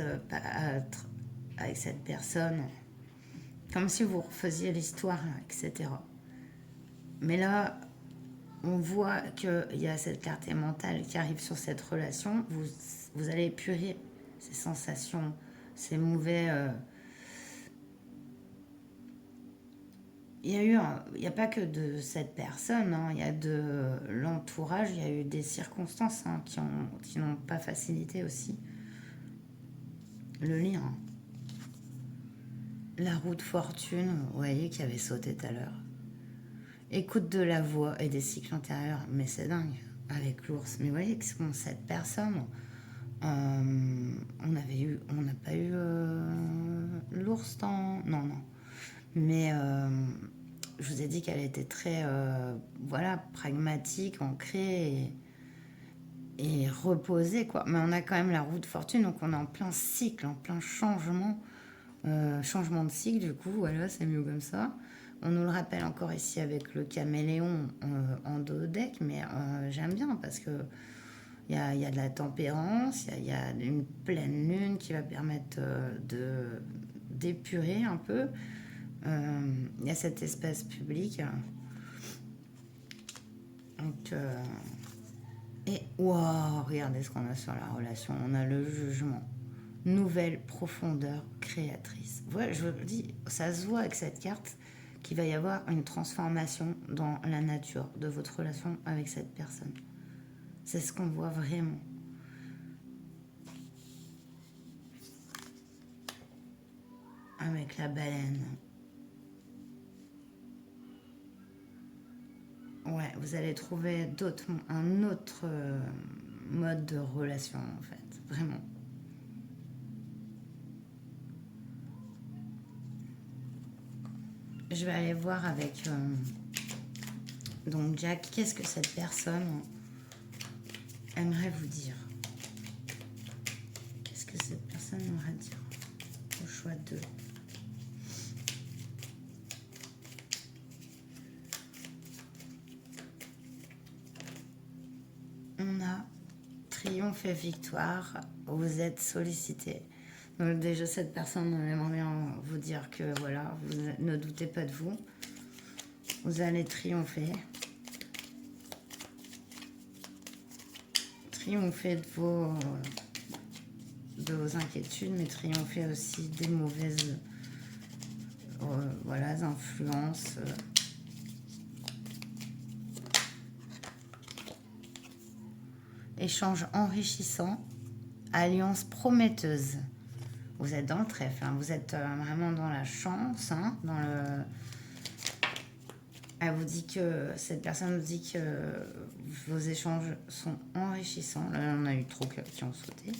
A: avec cette personne, comme si vous refaisiez l'histoire, etc. Mais là, on voit qu'il y a cette clarté mentale qui arrive sur cette relation. Vous allez épurer ces sensations, ces mauvais... Il n'y a pas que de cette personne, hein, il y a de l'entourage, il y a eu des circonstances, hein, qui n'ont pas facilité aussi le lien. La roue de fortune, vous voyez, qui avait sauté tout à l'heure. Écoute de la voix et des cycles antérieurs, mais c'est dingue, avec l'ours. Mais vous voyez que cette personne, on n'a pas eu l'ours dans... Non. Mais je vous ai dit qu'elle était très pragmatique, ancrée et reposée, quoi. Mais on a quand même la roue de fortune, donc on est en plein cycle, en plein changement de cycle, du coup, voilà, c'est mieux comme ça. On nous le rappelle encore ici avec le caméléon en dos de deck, mais j'aime bien parce que il y a de la tempérance, il y a une pleine lune qui va permettre d'épurer un peu. Il y a cet espace public. Donc, et wow, regardez ce qu'on a sur la relation. On a le jugement. Nouvelle profondeur créatrice. Ouais, je vous le dis, ça se voit avec cette carte qu'il va y avoir une transformation dans la nature de votre relation avec cette personne. C'est ce qu'on voit vraiment. Avec la baleine. Ouais, vous allez trouver un autre mode de relation, en fait. Vraiment. Je vais aller voir avec... donc, Jack, qu'est-ce que cette personne aimerait vous dire? Qu'est-ce que cette personne aimerait dire? Au choix 2. On a triomphe et victoire. Vous êtes sollicité. Donc déjà, cette personne aimerait bien vous dire que voilà, vous ne doutez pas de vous. Vous allez triompher. Triompher de vos inquiétudes, mais triompher aussi des mauvaises influences. Échange enrichissant, alliance prometteuse. Vous êtes dans le trèfle, hein, vous êtes vraiment dans la chance, hein, dans le... Elle vous dit que, cette personne vous dit que vos échanges sont enrichissants. Là, on a eu trop qui ont sauté.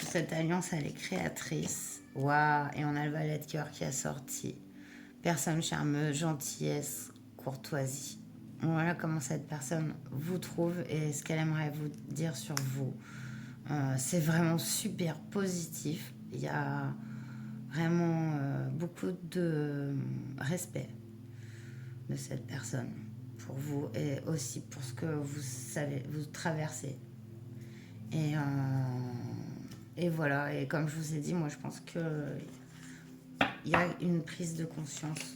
A: Cette alliance, elle est créatrice. Waouh! Et on a le valet de cœur qui a sorti. Personne charmeuse, gentillesse, courtoisie. Voilà comment cette personne vous trouve et ce qu'elle aimerait vous dire sur vous. C'est vraiment super positif. Il y a vraiment beaucoup de respect de cette personne pour vous et aussi pour ce que vous savez, vous traversez. Et voilà, et comme je vous ai dit, moi je pense que il y a une prise de conscience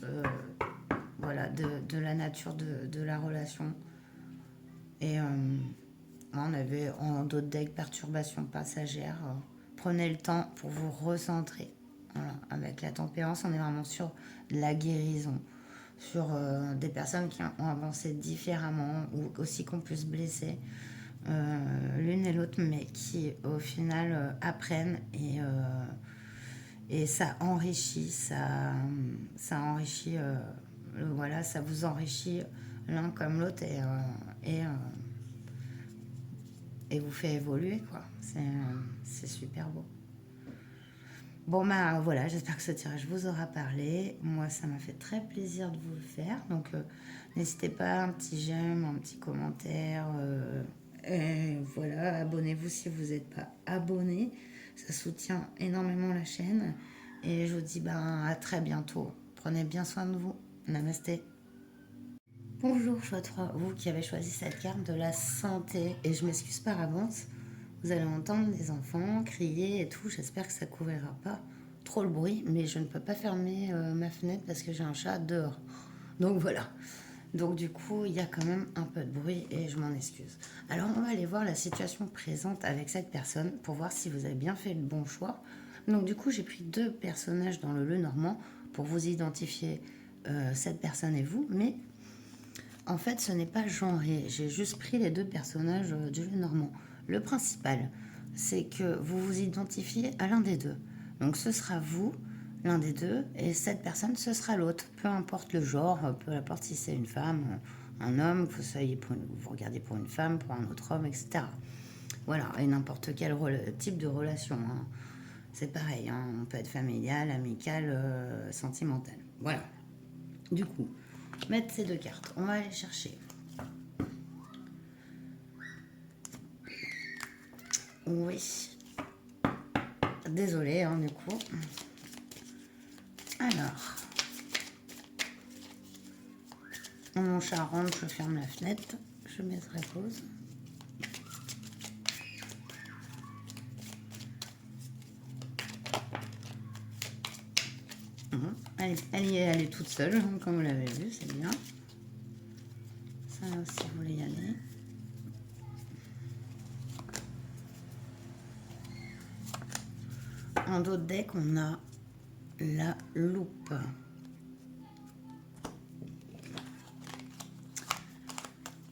A: de la nature de la relation. Et On avait en d'autres decks perturbations passagères. Prenez le temps pour vous recentrer. Voilà. Avec la tempérance, on est vraiment sur de la guérison. Sur des personnes qui ont avancé différemment ou aussi qu'on puisse blesser l'une et l'autre, mais qui au final apprennent et ça enrichit, ça enrichit, voilà, ça vous enrichit l'un comme l'autre et vous fait évoluer, quoi. C'est super beau. Bon, bah voilà, j'espère que ce tirage vous aura parlé. Moi, ça m'a fait très plaisir de vous le faire. Donc, n'hésitez pas, un petit j'aime, un petit commentaire. Et voilà, abonnez-vous si vous n'êtes pas abonné. Ça soutient énormément la chaîne. Et je vous dis ben, à très bientôt. Prenez bien soin de vous. Namasté. Bonjour, vous qui avez choisi cette carte de la santé. Et je m'excuse par avance. Vous allez entendre des enfants crier et tout. J'espère que ça ne couvrira pas trop le bruit. Mais je ne peux pas fermer ma fenêtre parce que j'ai un chat dehors. Donc voilà. Donc du coup, il y a quand même un peu de bruit et je m'en excuse. Alors on va aller voir la situation présente avec cette personne pour voir si vous avez bien fait le bon choix. Donc du coup, j'ai pris 2 personnages dans le Normand pour vous identifier cette personne et vous. Mais en fait, ce n'est pas genré. J'ai juste pris les 2 personnages du Normand. Le principal, c'est que vous vous identifiez à l'un des deux. Donc ce sera vous, l'un des deux, et cette personne, ce sera l'autre. Peu importe le genre, peu importe si c'est une femme, un homme, que vous regardez pour une femme, pour un autre homme, etc. Voilà, et n'importe quel type de relation. Hein. C'est pareil, hein. On peut être familial, amical, sentimental. Voilà. Du coup, mettre ces 2 cartes. On va aller chercher. Oui. Désolée, hein, du coup. Alors. Mon chat rentre, je ferme la fenêtre. Je mettrai pause. Elle est toute seule, hein, comme vous l'avez vu, c'est bien. Ça, si vous voulez y aller. En d'autres decks, on a la loupe.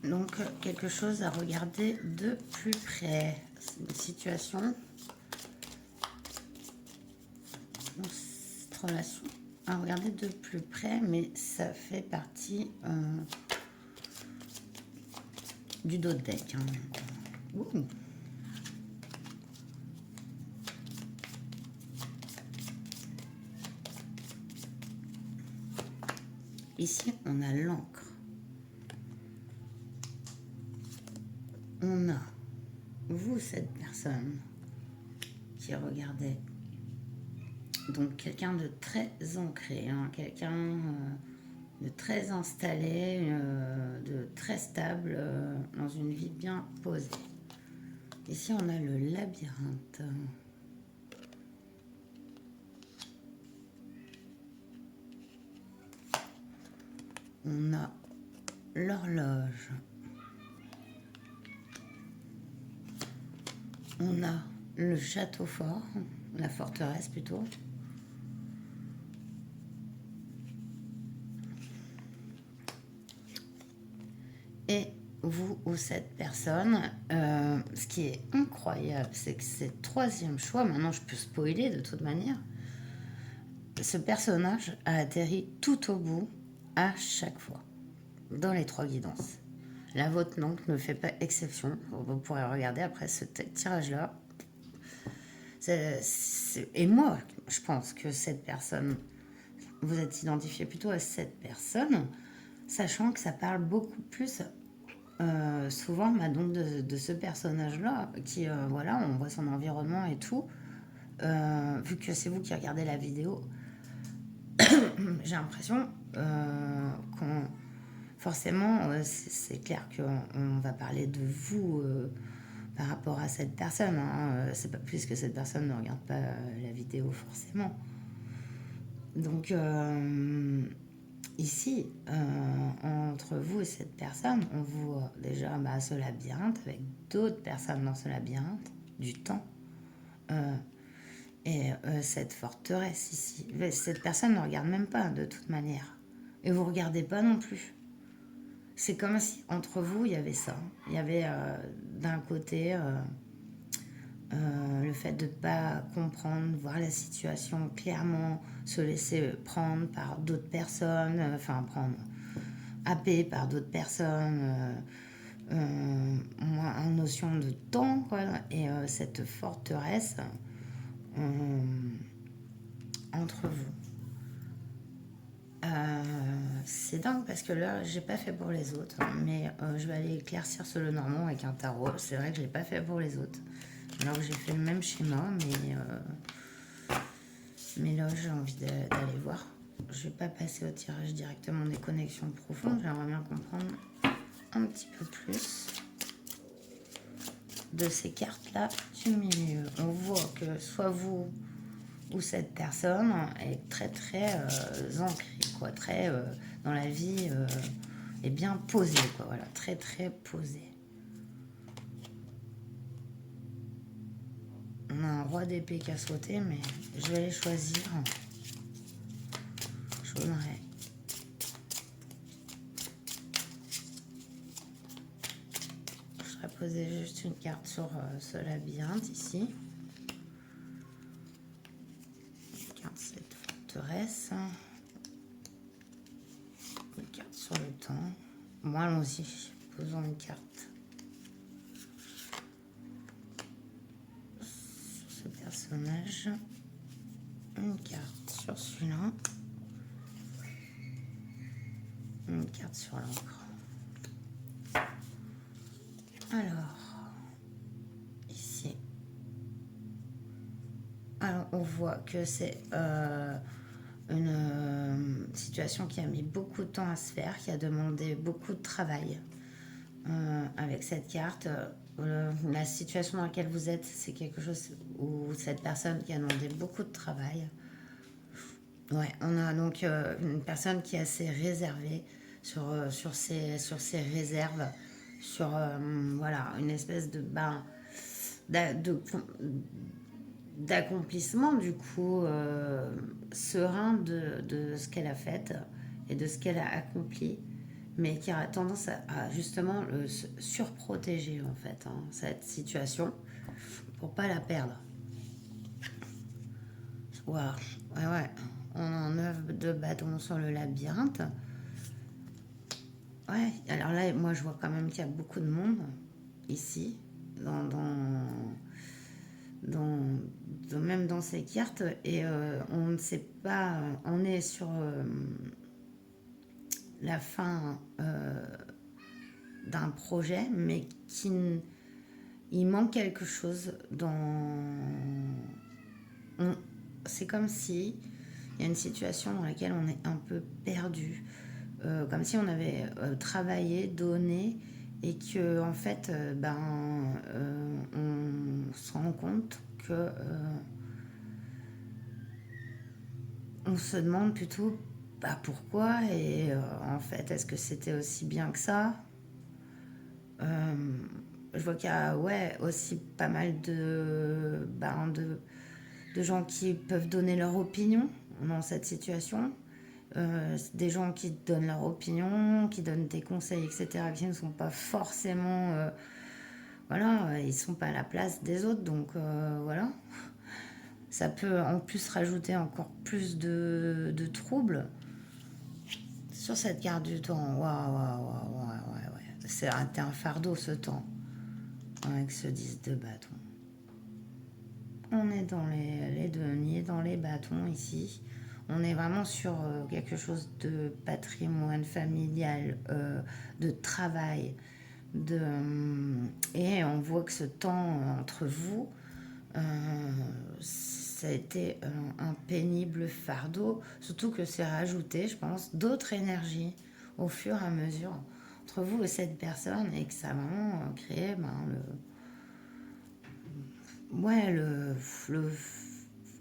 A: Donc, quelque chose à regarder de plus près. C'est une situation, cette relation à regarder de plus près, mais ça fait partie du dos de deck. Hein. Ouh. Ici, on a l'encre. On a vous, cette personne qui regardait. Donc, quelqu'un de très ancré, hein, quelqu'un de très installé, de très stable, dans une vie bien posée. Ici, on a le labyrinthe. On a l'horloge. On a le château fort, la forteresse plutôt. Et vous ou cette personne, ce qui est incroyable, c'est que c'est le 3e choix. Maintenant, je peux spoiler de toute manière. Ce personnage a atterri tout au bout à chaque fois, dans les 3 guidances. La vôtre, non, ne fait pas exception. Vous pourrez regarder après ce tirage-là. Et moi, je pense que cette personne, vous êtes identifié plutôt à cette personne, sachant que ça parle beaucoup plus souvent donc de ce personnage-là, qui, voilà, on voit son environnement et tout. Vu que c'est vous qui regardez la vidéo, j'ai l'impression qu'on... Forcément, c'est clair qu'on va parler de vous par rapport à cette personne. Hein. C'est pas plus que cette personne ne regarde pas la vidéo forcément. Donc, ici, entre vous et cette personne, on voit déjà ce labyrinthe avec d'autres personnes dans ce labyrinthe, du temps. Et cette forteresse ici. Cette personne ne regarde même pas de toute manière. Et vous ne regardez pas non plus. C'est comme si entre vous, il y avait ça. Il y avait d'un côté le fait de ne pas comprendre, voir la situation clairement, se laisser prendre par d'autres personnes, prendre happé par d'autres personnes, en notion de temps, quoi. Et cette forteresse entre vous. C'est dingue parce que là, j'ai pas fait pour les autres, mais je vais aller éclaircir ce Lenormand avec un tarot. C'est vrai que je l'ai pas fait pour les autres. Alors que j'ai fait le même schéma, mais là, j'ai envie d'aller voir. Je vais pas passer au tirage directement des connexions profondes. J'aimerais bien comprendre un petit peu plus de ces cartes-là du milieu. On voit que soit vous ou cette personne est très très ancrée, quoi, très dans la vie est bien posée, quoi, voilà, très très posée. On a un roi d'épée qui a sauté, mais je vais les choisir. Je voudrais. Je voudrais poser juste une carte sur ce labyrinthe ici. Une carte cette forteresse. Une carte sur le temps. Bon, allons-y. Posons une carte. Sur ce personnage. Une carte sur celui-là. Une carte sur l'encre. Alors, ici. Alors, on voit que c'est une situation qui a mis beaucoup de temps à se faire, qui a demandé beaucoup de travail. Avec cette carte, la situation dans laquelle vous êtes, c'est quelque chose où cette personne qui a demandé beaucoup de travail. Ouais, on a donc une personne qui est assez réservée sur ses réserves, sur voilà, une espèce de d'accomplissement du coup serein de ce qu'elle a fait et de ce qu'elle a accompli, mais qui a tendance à justement se surprotéger en fait, cette situation pour pas la perdre. Wow. Ouais. On a un 9 de bâton sur le labyrinthe. Ouais, alors là, moi je vois quand même qu'il y a beaucoup de monde ici, même dans ces cartes, et on ne sait pas, on est sur la fin d'un projet, mais il manque quelque chose c'est comme si il y a une situation dans laquelle on est un peu perdu, comme si on avait travaillé, donné, et que en fait, on se rend compte que on se demande plutôt pourquoi, et en fait, est-ce que c'était aussi bien que ça? Je vois qu'il y a aussi pas mal de gens qui peuvent donner leur opinion dans cette situation. Des gens qui donnent leur opinion, qui donnent des conseils, etc., qui ne sont pas forcément... voilà, ils ne sont pas à la place des autres, donc voilà. Ça peut en plus rajouter encore plus de troubles sur cette carte du temps. Waouh. C'est un fardeau ce temps, avec ce 10 de bâton. On est dans les deniers, dans les bâtons ici. On est vraiment sur quelque chose de patrimoine familial, de travail. Et on voit que ce temps entre vous, ça a été un pénible fardeau. Surtout que c'est rajouté, je pense, d'autres énergies au fur et à mesure entre vous et cette personne. Et que ça a vraiment créé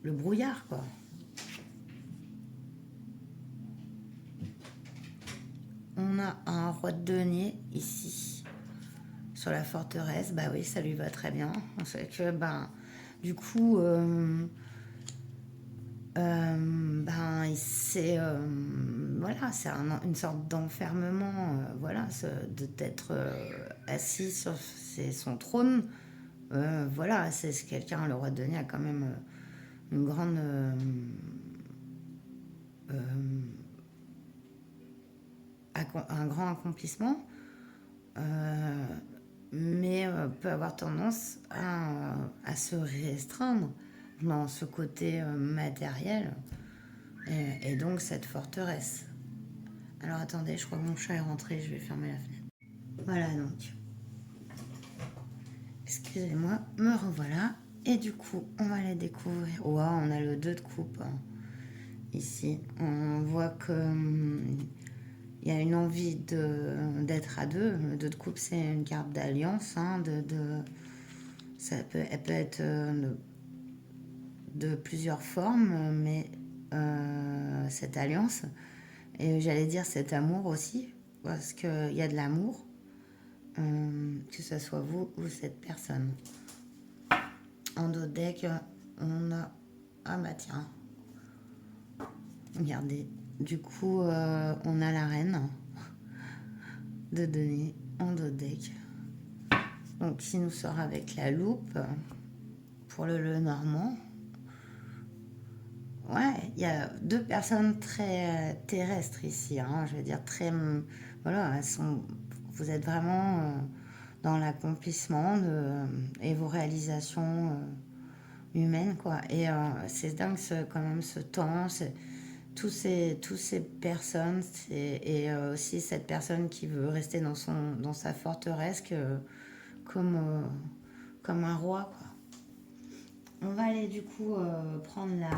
A: le brouillard, quoi. on a un roi de denier ici, sur la forteresse. Bah oui, ça lui va très bien. C'est que, ben, du coup, c'est voilà, c'est une sorte d'enfermement, voilà, d'être assis sur son trône. Voilà, c'est quelqu'un, le roi de denier a quand même une grande un grand accomplissement, mais peut avoir tendance à se restreindre dans ce côté matériel et donc cette forteresse. Alors attendez, je crois que mon chat est rentré, je vais fermer la fenêtre. Voilà donc. Excusez-moi, me revoilà. Et du coup, on va les découvrir. Wow, on a le 2 de coupe. Hein. Ici, on voit que il y a une envie d'être à deux. Le 2 de coupe, c'est une carte d'alliance. Hein, elle peut être de plusieurs formes, mais cette alliance, et j'allais dire cet amour aussi, parce qu'il y a de l'amour, que ce soit vous ou cette personne. En dos de deck, on a... Ah bah tiens. Regardez. Du coup, on a la reine de denier en dos de deck. Donc, qui nous sort avec la loupe pour le normand. Ouais, il y a 2 personnes très terrestres ici. Hein, je veux dire, très... Voilà, vous êtes vraiment dans l'accomplissement et vos réalisations humaines, quoi. Et c'est dingue, quand même, ce temps, tous ces personnes, et aussi cette personne qui veut rester dans sa forteresse comme, comme un roi, quoi. On va aller du coup prendre la...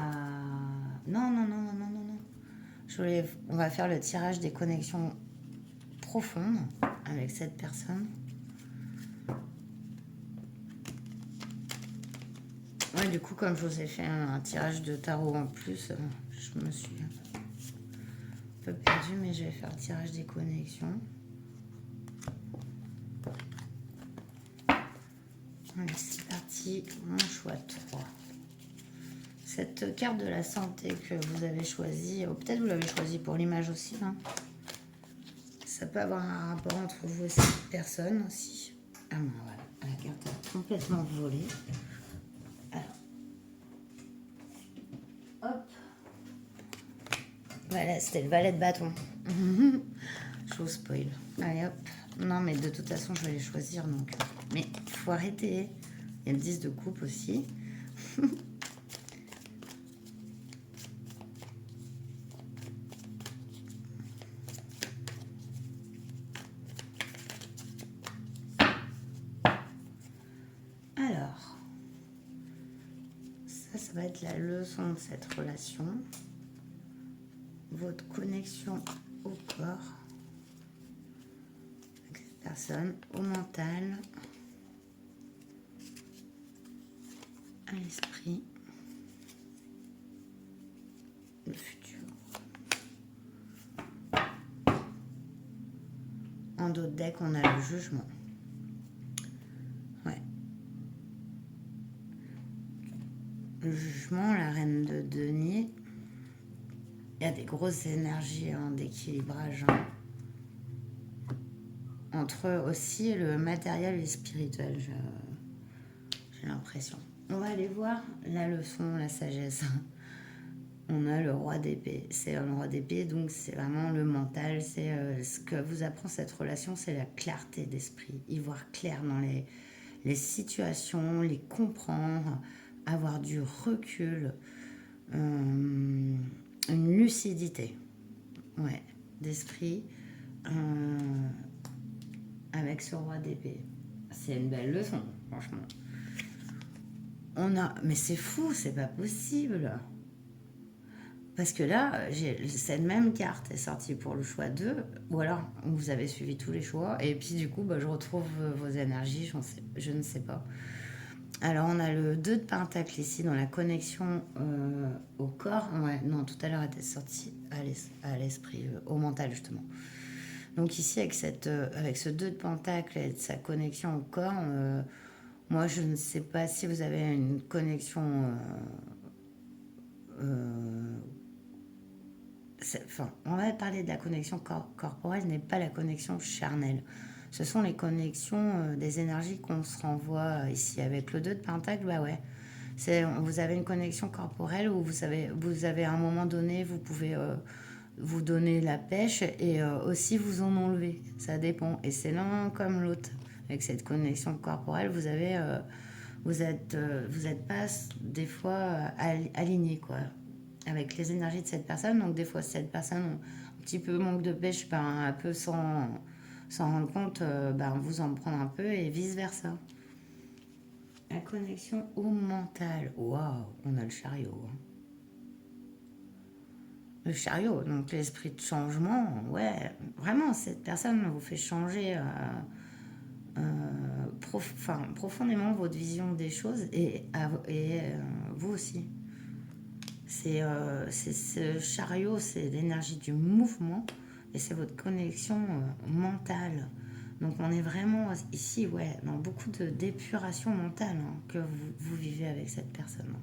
A: Non, non, non, non, non, non, non. On va faire le tirage des connexions profondes avec cette personne. Ouais, du coup, comme je vous ai fait un tirage de tarot en plus, je me suis un peu perdue, mais je vais faire le tirage des connexions. Allez, c'est parti, mon choix 3. Cette carte de la santé que vous avez choisie, ou peut-être vous l'avez choisie pour l'image aussi, hein. Ça peut avoir un rapport entre vous et cette personne aussi. Ah ben voilà, la carte a complètement volé. Alors, hop. Voilà, c'était le valet de bâton. Je vous spoil. Allez hop. Non mais de toute façon je vais les choisir donc. Mais il faut arrêter. Il y a le 10 de coupe aussi. Alors, ça va être la leçon de cette relation. Votre connexion au corps avec cette personne, au mental, à l'esprit, le futur. En dos de deck, on a le jugement. Ouais. Le jugement, la reine de denier. Il y a des grosses énergies d'équilibrage entre aussi le matériel et le spirituel, j'ai l'impression. On va aller voir la leçon, la sagesse. On a le roi d'épée. C'est le roi d'épée, donc c'est vraiment le mental. C'est ce que vous apprend cette relation, c'est la clarté d'esprit. Y voir clair dans les situations, les comprendre, avoir du recul, une lucidité, ouais, d'esprit, avec ce roi d'épée. C'est une belle leçon, franchement. Mais c'est fou, c'est pas possible. Parce que là, cette même carte est sortie pour le choix 2, ou alors vous avez suivi tous les choix, et puis du coup, je retrouve vos énergies, je ne sais pas. Alors, on a le 2 de pentacle ici, dans la connexion au corps. Ouais, non, tout à l'heure, elle était sortie à l'esprit, au mental, justement. Donc ici, avec ce 2 de pentacle et sa connexion au corps, moi, je ne sais pas si vous avez une connexion... enfin, on va parler de la connexion corporelle, n'est pas la connexion charnelle. Ce sont les connexions des énergies qu'on se renvoie ici. Avec le 2 de pentacle, bah ouais. Vous avez une connexion corporelle où vous avez à un moment donné, vous pouvez vous donner la pêche et aussi vous en enlever. Ça dépend. Et c'est l'un comme l'autre. Avec cette connexion corporelle, vous êtes pas des fois aligné quoi, avec les énergies de cette personne. Donc des fois, cette personne un petit peu manque de pêche, ben, un peu sans rendre compte, ben, vous en prendre un peu et vice versa. La connexion au mental. Waouh, on a le chariot. Hein. Le chariot, donc l'esprit de changement, ouais, vraiment, cette personne vous fait changer profondément votre vision des choses et vous aussi. C'est ce chariot, c'est l'énergie du mouvement et c'est votre connexion mentale. Donc on est vraiment ici, ouais, dans beaucoup d'épuration mentale que vous vivez avec cette personne.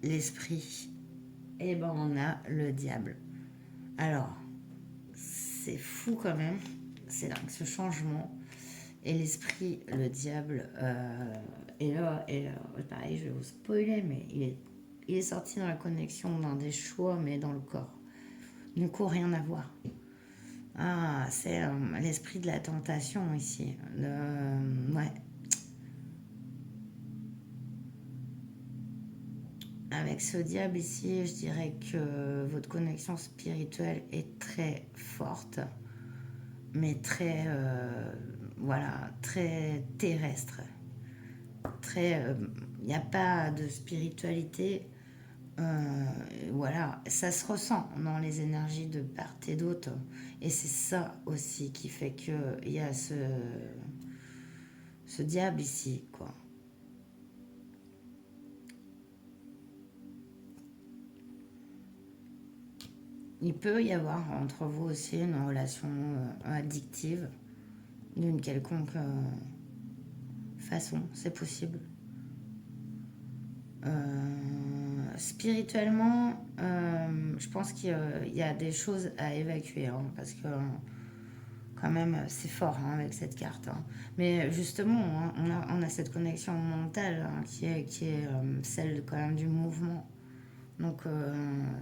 A: L'esprit. Et ben on a le diable. Alors, c'est fou quand même. C'est dingue ce changement. Et l'esprit, le diable, et là, pareil, je vais vous spoiler, mais il est sorti dans la connexion d'un des choix, mais dans le corps. Du coup, rien à voir. Ah, c'est l'esprit de la tentation ici. Ouais. Avec ce diable ici, je dirais que votre connexion spirituelle est très forte, mais très, voilà, très terrestre. Très, il n'y a pas de spiritualité. Voilà, ça se ressent dans les énergies de part et d'autre. Et c'est ça aussi qui fait qu'il y a ce diable ici, quoi. Il peut y avoir entre vous aussi une relation addictive d'une quelconque façon, c'est possible. Spirituellement, je pense qu'il y a des choses à évacuer, hein, parce que quand même, c'est fort hein, avec cette carte. Hein. Mais justement, hein, on a cette connexion mentale hein, qui est celle quand même du mouvement. Donc,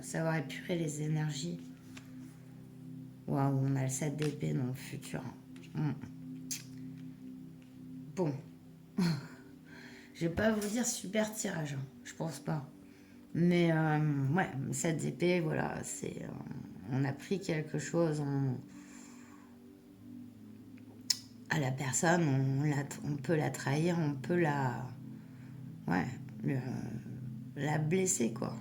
A: savoir épurer les énergies. Waouh, on a le 7 d'épée dans le futur. Bon. Je vais pas vous dire super tirage, hein. Je pense pas. Mais ouais, 7 d'épée, voilà, c'est... on a pris quelque chose à la personne, on peut la trahir, on peut la... Ouais, la blesser, quoi.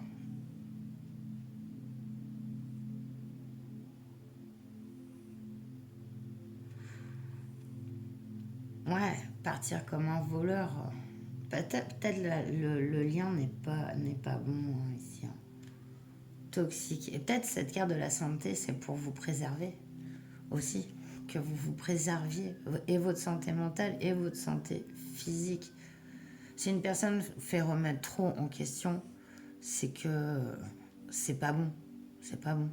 A: Ouais, partir comme un voleur. Peut-être le lien n'est pas bon hein, ici. Hein. Toxique. Et peut-être cette carte de la santé, c'est pour vous préserver aussi. Que vous vous préserviez et votre santé mentale et votre santé physique. Si une personne fait remettre trop en question, c'est que c'est pas bon. C'est pas bon.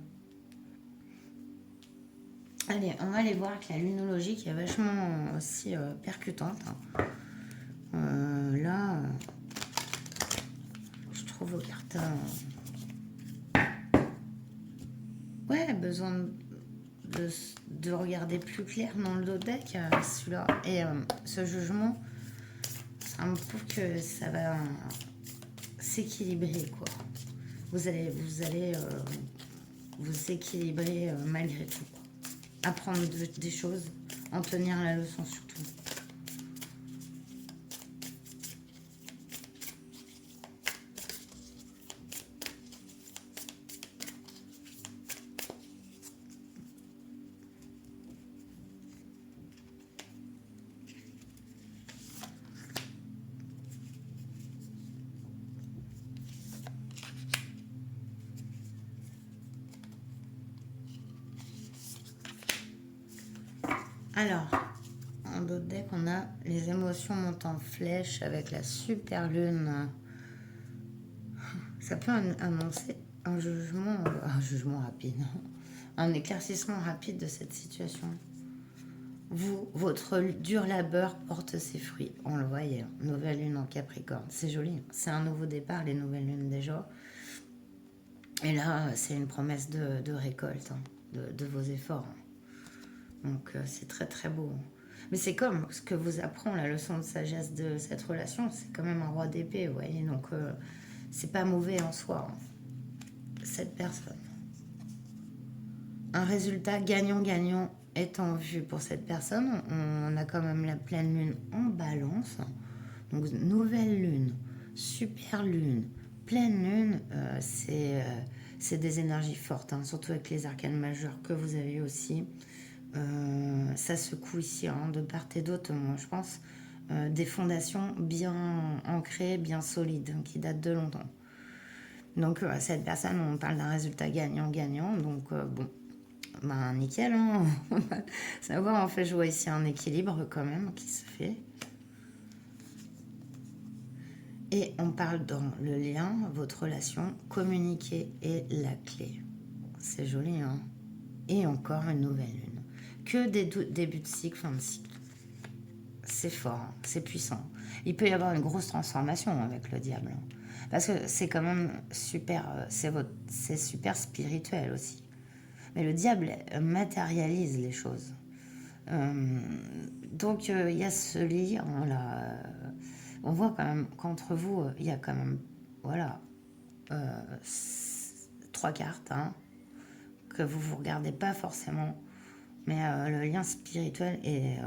A: Allez, on va aller voir avec la lunologie qui est vachement aussi percutante. Hein. Là, je trouve vos cartes. Ouais, besoin de regarder plus clair dans le dos deck, celui-là. Et ce jugement, ça me prouve que ça va s'équilibrer, quoi. Vous allez vous équilibrer malgré tout. Quoi. Apprendre des choses, en tenir la leçon surtout. Alors, en d'autres decks, on a les émotions montent en flèche avec la super lune. Ça peut annoncer un jugement rapide, un éclaircissement rapide de cette situation. Votre dur labeur porte ses fruits. On le voyait, nouvelle lune en Capricorne. C'est joli, c'est un nouveau départ, les nouvelles lunes déjà. Et là, c'est une promesse de récolte, de vos efforts. Donc, c'est très très beau. Mais c'est comme ce que vous apprend la leçon de sagesse de cette relation. C'est quand même un roi d'épée, vous voyez. Donc, c'est pas mauvais en soi, cette personne. Un résultat gagnant-gagnant est en vue pour cette personne. On a quand même la pleine lune en balance. Donc, nouvelle lune, super lune, pleine lune, c'est des énergies fortes, hein, surtout avec les arcanes majeures que vous avez aussi. Ça secoue ici, hein, de part et d'autre, moi je pense, des fondations bien ancrées, bien solides, qui datent de longtemps. Donc, cette personne, on parle d'un résultat gagnant-gagnant, donc bon. Ben, nickel, hein. Ça va, on fait jouer ici un équilibre quand même qui se fait. Et on parle dans le lien, votre relation, communiquer est la clé. C'est joli, hein. Et encore une nouvelle lune. Que des débuts de cycle, fin de cycle. C'est fort, hein, c'est puissant. Il peut y avoir une grosse transformation avec le diable. Hein. Parce que c'est quand même super, c'est super spirituel aussi. Mais le diable matérialise les choses. Donc il y a ce lien là. On voit quand même qu'entre vous, il y a quand même, voilà, 3 cartes, hein, que vous vous regardez pas forcément. Mais le lien spirituel est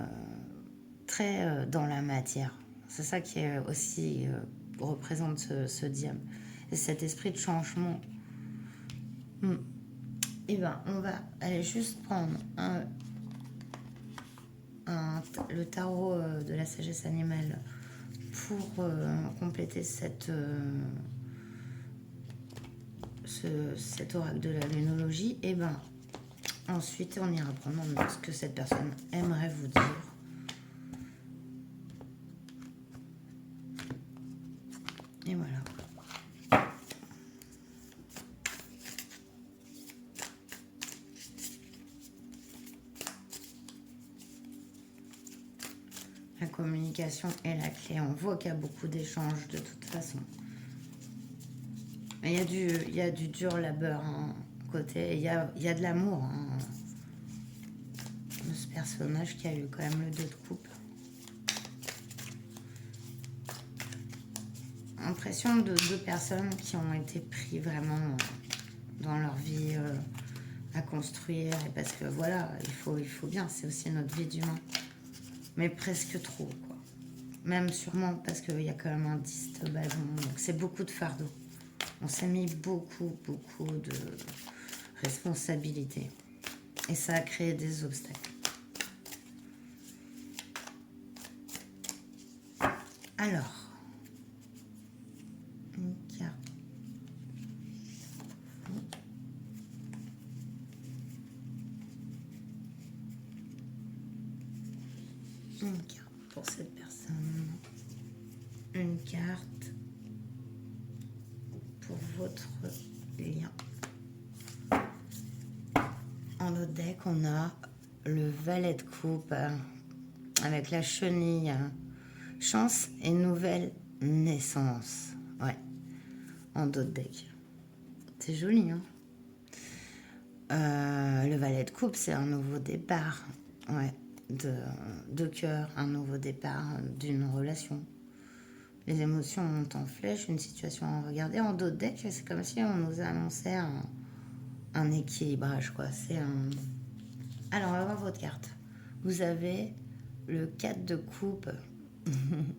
A: très dans la matière. C'est ça qui est aussi représente ce diable. Et cet esprit de changement. Et ben, on va aller juste prendre le tarot de la sagesse animale pour compléter cet oracle de la lunologie. Et ben, ensuite, on ira prendre ce que cette personne aimerait vous dire. Et voilà. La communication est la clé. On voit qu'il y a beaucoup d'échanges de toute façon. Il y a du dur labeur, hein, côté. Il y a de l'amour, hein, de ce personnage qui a eu quand même le 2 de coupe. Impression de 2 personnes qui ont été pris vraiment dans leur vie à construire. Et parce que voilà, il faut bien, c'est aussi notre vie d'humain. Mais presque trop, quoi. Même sûrement parce qu'il y a quand même un 10 de ballon. Donc c'est beaucoup de fardeau. On s'est mis beaucoup de responsabilités. Et ça a créé des obstacles. Alors, une carte. Une carte pour cette personne. Une carte pour votre lien. En notre deck, on a le valet de coupe avec la chenille. Chance et nouvelle naissance. Ouais. En d'autres decks. C'est joli, hein. Le valet de coupe, c'est un nouveau départ. Ouais. De cœur, un nouveau départ d'une relation. Les émotions montent en flèche, une situation à regarder. En d'autres decks, c'est comme si on nous annonçait un équilibrage, quoi. C'est un... Alors, on va voir votre carte. Vous avez le 4 de coupe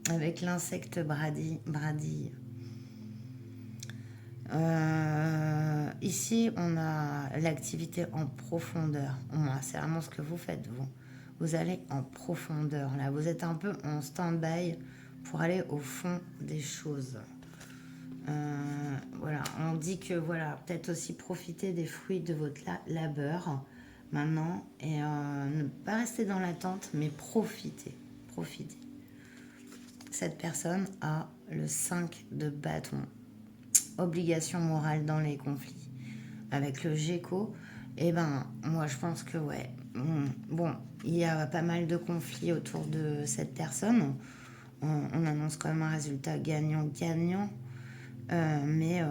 A: avec l'insecte bradille. Ici, on a l'activité en profondeur. C'est vraiment ce que vous faites, vous. Vous allez en profondeur. Là, vous êtes un peu en stand-by pour aller au fond des choses. Voilà, on dit que voilà, peut-être aussi profiter des fruits de votre labeur maintenant. Et ne pas rester dans l'attente, mais profiter. Profiter. Cette personne a le 5 de bâton. Obligation morale dans les conflits. Avec le Géco, et ben, moi je pense que ouais. Bon, il y a pas mal de conflits autour de cette personne. On annonce quand même un résultat gagnant-gagnant. Mais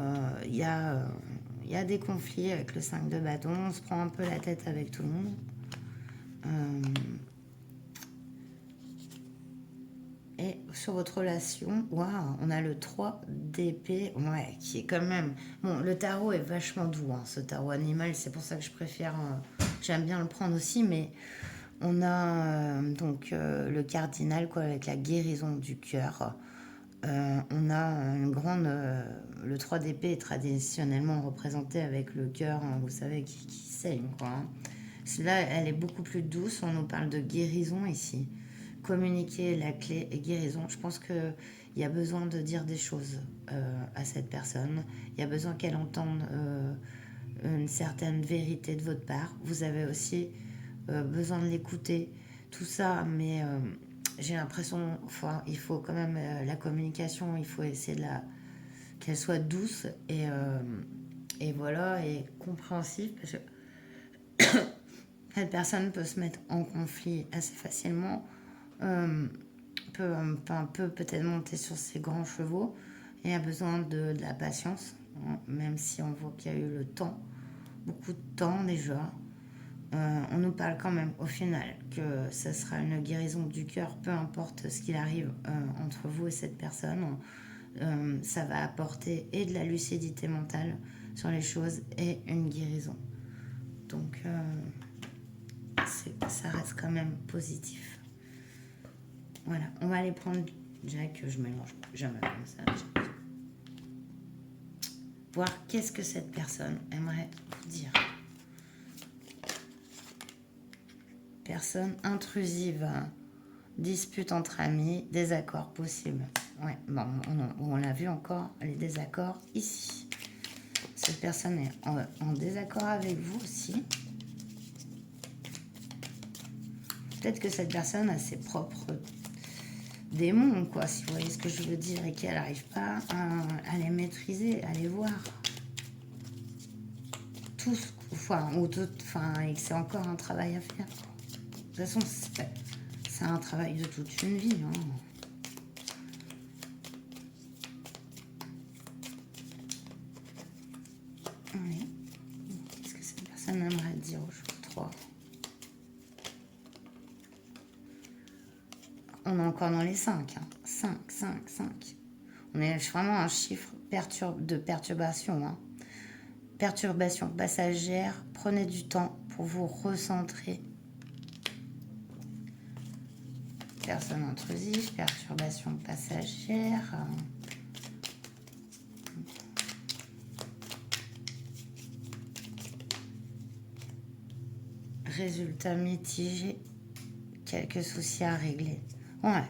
A: il y a des conflits avec le 5 de bâton. On se prend un peu la tête avec tout le monde. Et sur votre relation, waouh, on a le 3 d'épée, ouais, qui est quand même... Bon, le tarot est vachement doux, hein, ce tarot animal, c'est pour ça que je préfère... j'aime bien le prendre aussi, mais on a le cardinal, quoi, avec la guérison du cœur. On a une grande... le 3 d'épée est traditionnellement représenté avec le cœur, hein, vous savez, qui saigne, quoi. Hein. Celle-là, elle est beaucoup plus douce, on nous parle de guérison ici. Communiquer la clé et guérison. Je pense qu'il y a besoin de dire des choses à cette personne. Il y a besoin qu'elle entende une certaine vérité de votre part. Vous avez aussi besoin de l'écouter. Tout ça, mais j'ai l'impression, enfin, il faut quand même la communication, il faut essayer qu'elle soit douce et voilà, et compréhensive. Parce que cette personne peut se mettre en conflit assez facilement. euh, peut peut-être monter sur ses grands chevaux et a besoin de la patience, hein, même si on voit qu'il y a eu le temps, beaucoup de temps déjà. On nous parle quand même au final que ça sera une guérison du cœur, peu importe ce qu'il arrive entre vous et cette personne. Ça va apporter et de la lucidité mentale sur les choses et une guérison. Donc ça reste quand même positif. Voilà, on va aller prendre Jack, je mélange jamais comme ça. Voir qu'est-ce que cette personne aimerait vous dire. Personne intrusive, dispute entre amis, désaccord possible. Ouais, bon, on l'a vu encore, les désaccords ici. Cette personne est en désaccord avec vous aussi. Peut-être que cette personne a ses propres démons, quoi, si vous voyez ce que je veux dire, et qu'elle n'arrive pas à les maîtriser, à les voir. Tous, et que c'est encore un travail à faire. De toute façon, c'est un travail de toute une vie. Hein. Oui. Qu'est-ce que cette personne aimerait dire aux choses 3 ? On est encore dans les 5. Hein. 5. On est vraiment un chiffre de perturbation. Hein. Perturbation passagère. Prenez du temps pour vous recentrer. Personne intrusive, perturbation passagère. Résultat mitigé. Quelques soucis à régler. Ouais,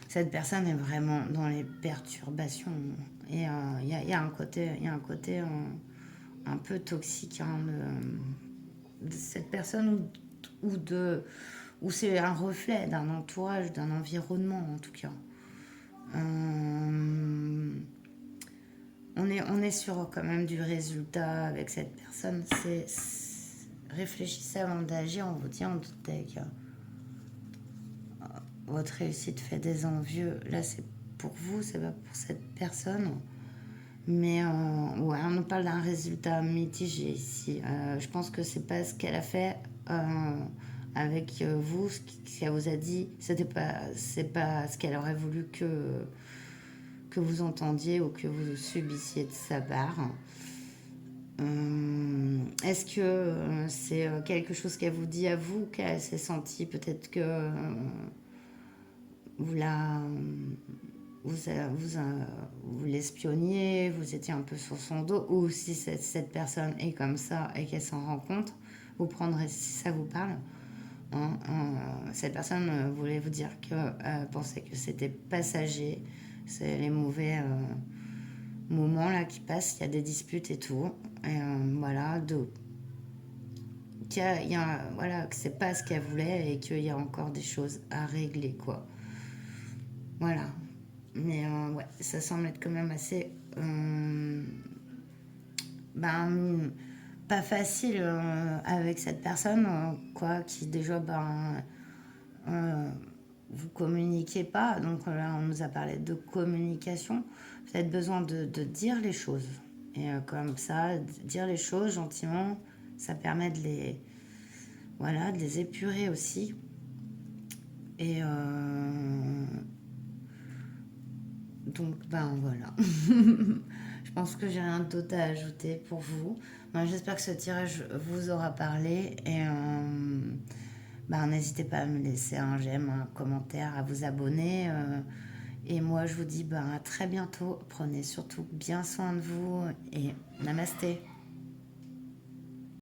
A: cette personne est vraiment dans les perturbations. Et il y a un côté, un peu toxique hein, de cette personne ou c'est un reflet d'un entourage, d'un environnement en tout cas. On est sur quand même du résultat avec cette personne. Réfléchissez avant d'agir, on vous dit en doute que votre réussite fait des envieux. Là, c'est pour vous, c'est pas pour cette personne. Mais ouais, on nous parle d'un résultat mitigé ici. Je pense que c'est pas ce qu'elle a fait avec vous, ce qu'elle vous a dit. C'est pas ce qu'elle aurait voulu que vous entendiez ou que vous subissiez de sa part. Est-ce que c'est quelque chose qu'elle vous dit à vous, qu'elle s'est sentie peut-être que vous la vous l'espionniez, vous étiez un peu sur son dos, ou si cette personne est comme ça et qu'elle s'en rend compte, vous prendrez, si ça vous parle, hein, cette personne voulait vous dire qu'elle pensait que c'était passager, c'est les mauvais moments là qui passent, il y a des disputes et tout, et voilà, voilà, que c'est pas ce qu'elle voulait et qu'il y a encore des choses à régler, quoi. Voilà. Mais ouais, ça semble être quand même assez... ben, pas facile avec cette personne, quoi, qui déjà, euh, vous communiquez pas. Donc là, on nous a parlé de communication. Vous avez besoin de dire les choses. Et comme ça, dire les choses gentiment, ça permet voilà, de les épurer aussi. Et donc, voilà. Je pense que j'ai rien d'autre à ajouter pour vous. J'espère que ce tirage vous aura parlé. Et n'hésitez pas à me laisser un j'aime, un commentaire, à vous abonner. Et moi, je vous dis à très bientôt. Prenez surtout bien soin de vous et namasté.